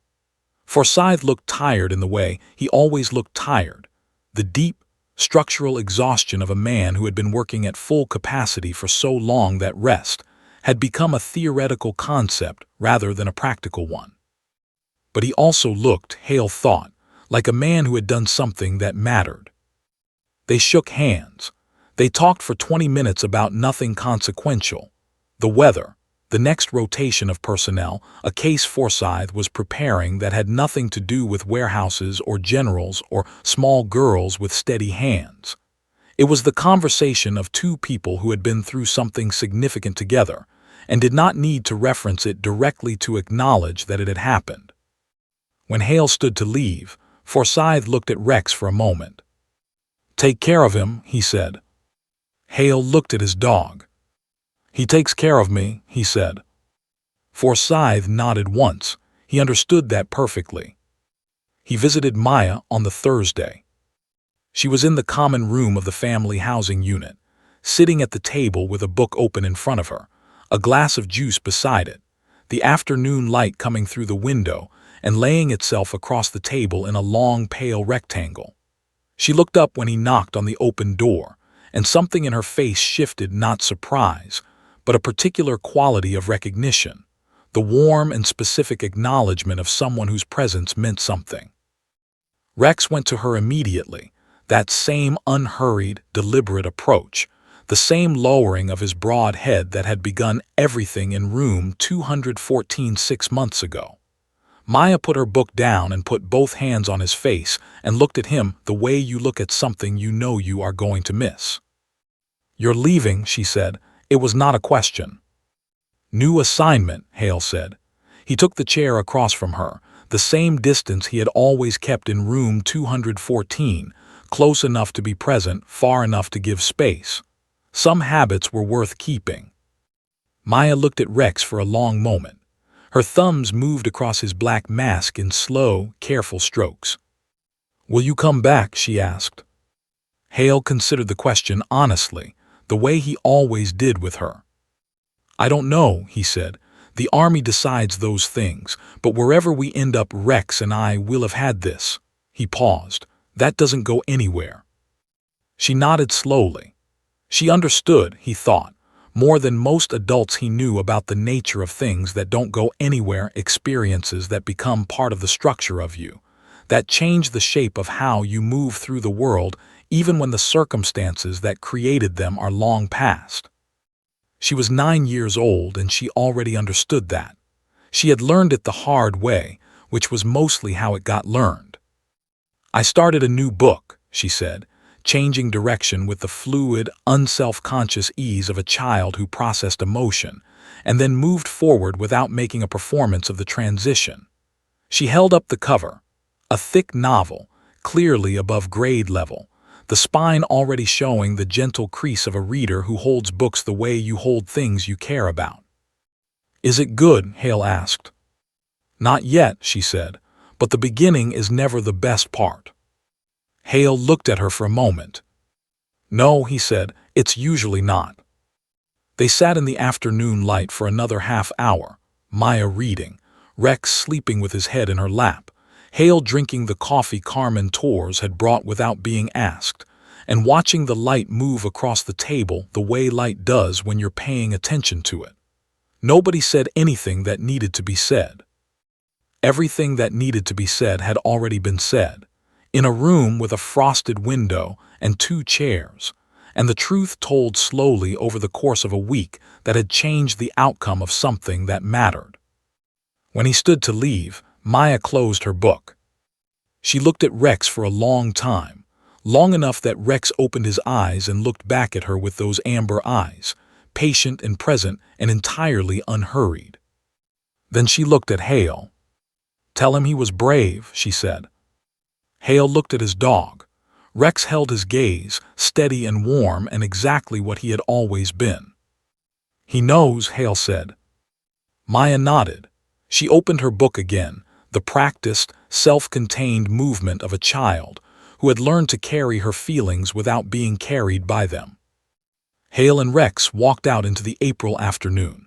Forsyth looked tired in the way he always looked tired, the deep, structural exhaustion of a man who had been working at full capacity for so long that rest had become a theoretical concept rather than a practical one. But he also looked, Hale thought, like a man who had done something that mattered. They shook hands. They talked for 20 minutes about nothing consequential. The weather, the next rotation of personnel, a case Forsyth was preparing that had nothing to do with warehouses or generals or small girls with steady hands. It was the conversation of 2 people who had been through something significant together and did not need to reference it directly to acknowledge that it had happened. When Hale stood to leave, Forsyth looked at Rex for a moment. "Take care of him," he said. Hale looked at his dog. "He takes care of me," he said. Forsyth nodded once. He understood that perfectly. He visited Maya on the Thursday. She was in the common room of the family housing unit, sitting at the table with a book open in front of her, a glass of juice beside it, the afternoon light coming through the window and laying itself across the table in a long, pale rectangle. She looked up when he knocked on the open door, and something in her face shifted, not surprise, but a particular quality of recognition, the warm and specific acknowledgement of someone whose presence meant something. Rex went to her immediately, that same unhurried, deliberate approach, the same lowering of his broad head that had begun everything in room 214 6 months ago. Maya put her book down and put both hands on his face and looked at him the way you look at something you know you are going to miss. "You're leaving," she said. It was not a question. "New assignment," Hale said. He took the chair across from her, the same distance he had always kept in room 214, close enough to be present, far enough to give space. Some habits were worth keeping. Maya looked at Rex for a long moment. Her thumbs moved across his black mask in slow, careful strokes. "Will you come back?" she asked. Hale considered the question honestly, the way he always did with her. "I don't know," he said. "The Army decides those things, but wherever we end up, Rex and I will have had this." He paused. "That doesn't go anywhere." She nodded slowly. She understood, he thought, more than most adults he knew about the nature of things that don't go anywhere, experiences that become part of the structure of you, that change the shape of how you move through the world even when the circumstances that created them are long past. She was 9 years old and she already understood that. She had learned it the hard way, which was mostly how it got learned. "I started a new book," she said, changing direction with the fluid, unself-conscious ease of a child who processed emotion, and then moved forward without making a performance of the transition. She held up the cover, a thick novel, clearly above grade level, the spine already showing the gentle crease of a reader who holds books the way you hold things you care about. "Is it good?" Hale asked. "Not yet," she said, "but the beginning is never the best part." Hale looked at her for a moment. "No," he said, "it's usually not." They sat in the afternoon light for another half hour, Maya reading, Rex sleeping with his head in her lap, Hale drinking the coffee Carmen Torres had brought without being asked, and watching the light move across the table the way light does when you're paying attention to it. Nobody said anything that needed to be said. Everything that needed to be said had already been said, in a room with a frosted window and 2 chairs, and the truth told slowly over the course of a week that had changed the outcome of something that mattered. When he stood to leave, Maya closed her book. She looked at Rex for a long time, long enough that Rex opened his eyes and looked back at her with those amber eyes, patient and present and entirely unhurried. Then she looked at Hale. "Tell him he was brave," she said. Hale looked at his dog. Rex held his gaze, steady and warm and exactly what he had always been. "He knows," Hale said. Maya nodded. She opened her book again, the practiced, self-contained movement of a child who had learned to carry her feelings without being carried by them. Hale and Rex walked out into the April afternoon.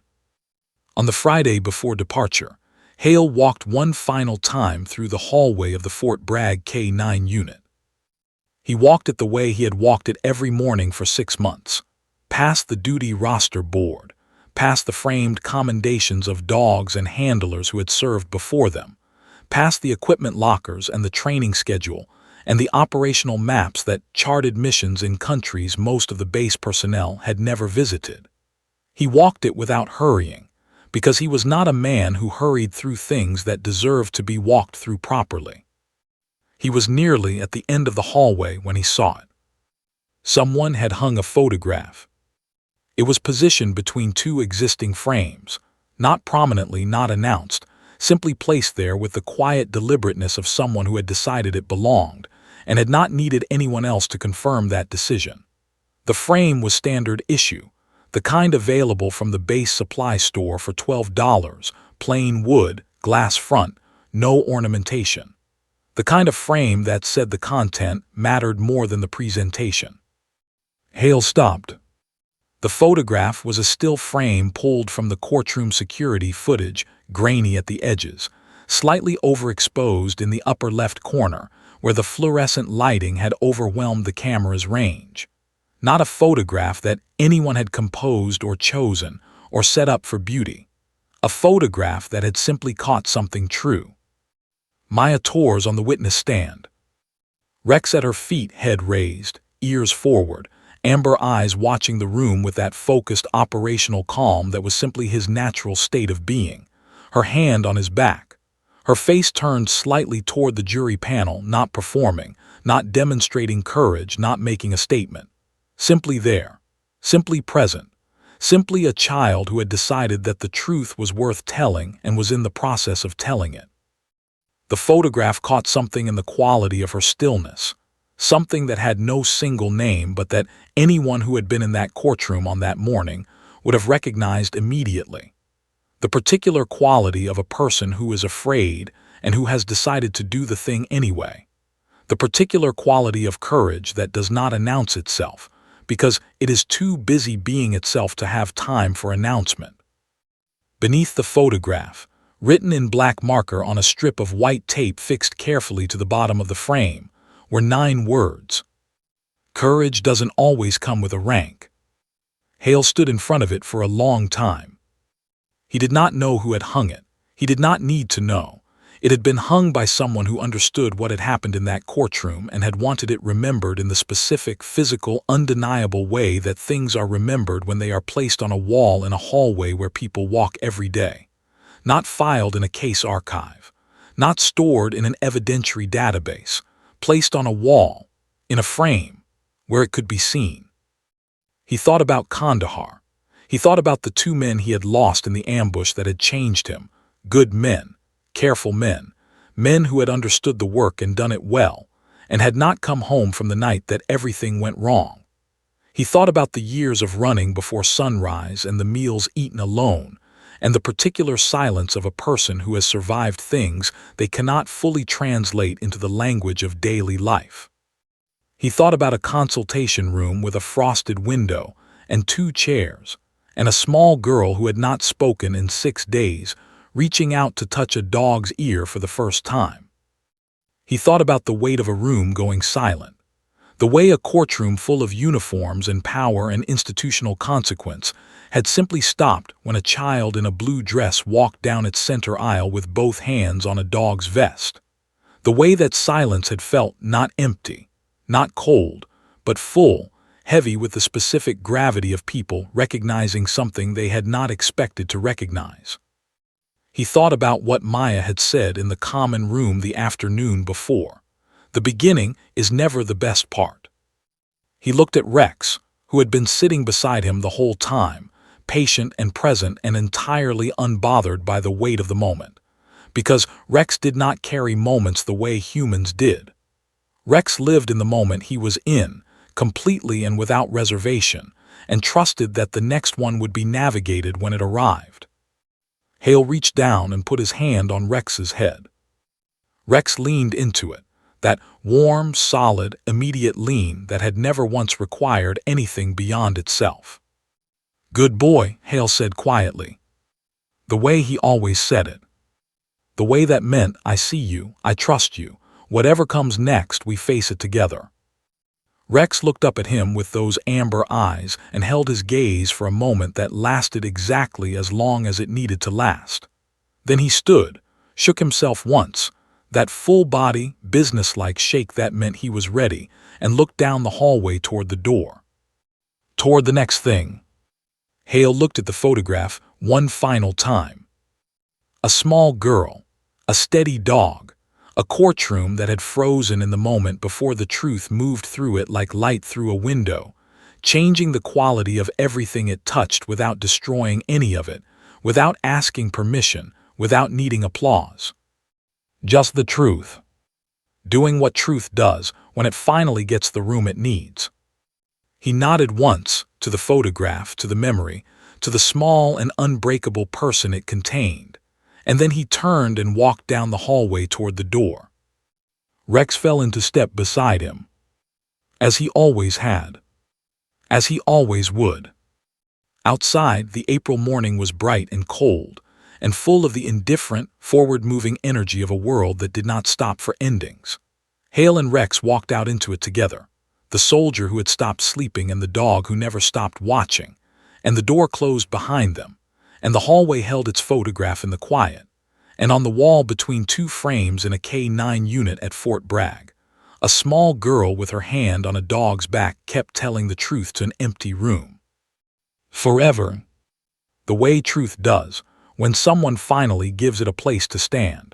On the Friday before departure, Hale walked one final time through the hallway of the Fort Bragg K-9 unit. He walked it the way he had walked it every morning for 6 months, past the duty roster board, past the framed commendations of dogs and handlers who had served before them, past the equipment lockers and the training schedule, and the operational maps that charted missions in countries most of the base personnel had never visited. He walked it without hurrying, because he was not a man who hurried through things that deserved to be walked through properly. He was nearly at the end of the hallway when he saw it. Someone had hung a photograph. It was positioned between 2 existing frames, not prominently, not announced, simply placed there with the quiet deliberateness of someone who had decided it belonged, and had not needed anyone else to confirm that decision. The frame was standard issue, the kind available from the base supply store for $12, plain wood, glass front, no ornamentation. The kind of frame that said the content mattered more than the presentation. Hale stopped. The photograph was a still frame pulled from the courtroom security footage, grainy at the edges, slightly overexposed in the upper left corner, where the fluorescent lighting had overwhelmed the camera's range. Not a photograph that anyone had composed or chosen or set up for beauty. A photograph that had simply caught something true. Maya Torres on the witness stand. Rex at her feet, head raised, ears forward, amber eyes watching the room with that focused operational calm that was simply his natural state of being, her hand on his back, her face turned slightly toward the jury panel, not performing, not demonstrating courage, not making a statement. Simply there, simply present, simply a child who had decided that the truth was worth telling and was in the process of telling it. The photograph caught something in the quality of her stillness, something that had no single name but that anyone who had been in that courtroom on that morning would have recognized immediately. The particular quality of a person who is afraid and who has decided to do the thing anyway. The particular quality of courage that does not announce itself, because it is too busy being itself to have time for announcement. Beneath the photograph, written in black marker on a strip of white tape fixed carefully to the bottom of the frame, were 9 words. Courage doesn't always come with a rank. Hale stood in front of it for a long time. He did not know who had hung it. He did not need to know. It had been hung by someone who understood what had happened in that courtroom and had wanted it remembered in the specific, physical, undeniable way that things are remembered when they are placed on a wall in a hallway where people walk every day. Not filed in a case archive, not stored in an evidentiary database, placed on a wall, in a frame, where it could be seen. He thought about Kandahar. He thought about the 2 men he had lost in the ambush that had changed him, good men, careful men, men who had understood the work and done it well, and had not come home from the night that everything went wrong. He thought about the years of running before sunrise and the meals eaten alone, and the particular silence of a person who has survived things they cannot fully translate into the language of daily life. He thought about a consultation room with a frosted window and 2 chairs, and a small girl who had not spoken in 6 days, reaching out to touch a dog's ear for the first time. He thought about the weight of a room going silent, the way a courtroom full of uniforms and power and institutional consequence had simply stopped when a child in a blue dress walked down its center aisle with both hands on a dog's vest. The way that silence had felt not empty, not cold, but full, heavy with the specific gravity of people recognizing something they had not expected to recognize. He thought about what Maya had said in the common room the afternoon before. The beginning is never the best part. He looked at Rex, who had been sitting beside him the whole time, patient and present and entirely unbothered by the weight of the moment. Because Rex did not carry moments the way humans did. Rex lived in the moment he was in, completely and without reservation, and trusted that the next one would be navigated when it arrived. Hale reached down and put his hand on Rex's head. Rex leaned into it, that warm, solid, immediate lean that had never once required anything beyond itself. "Good boy," Hale said quietly. The way he always said it. The way that meant, "I see you, I trust you. Whatever comes next, we face it together." Rex looked up at him with those amber eyes and held his gaze for a moment that lasted exactly as long as it needed to last. Then he stood, shook himself once, that full-body, businesslike shake that meant he was ready, and looked down the hallway toward the door. Toward the next thing. Hale looked at the photograph one final time. A small girl, a steady dog, a courtroom that had frozen in the moment before the truth moved through it like light through a window, changing the quality of everything it touched without destroying any of it, without asking permission, without needing applause. Just the truth. Doing what truth does when it finally gets the room it needs. He nodded once, to the photograph, to the memory, to the small and unbreakable person it contained, and then he turned and walked down the hallway toward the door. Rex fell into step beside him. As he always had. As he always would. Outside, the April morning was bright and cold, and full of the indifferent, forward-moving energy of a world that did not stop for endings. Hale and Rex walked out into it together, the soldier who had stopped sleeping and the dog who never stopped watching, and the door closed behind them, and the hallway held its photograph in the quiet, and on the wall between two frames in a K-9 unit at Fort Bragg, a small girl with her hand on a dog's back kept telling the truth to an empty room. Forever. The way truth does, when someone finally gives it a place to stand.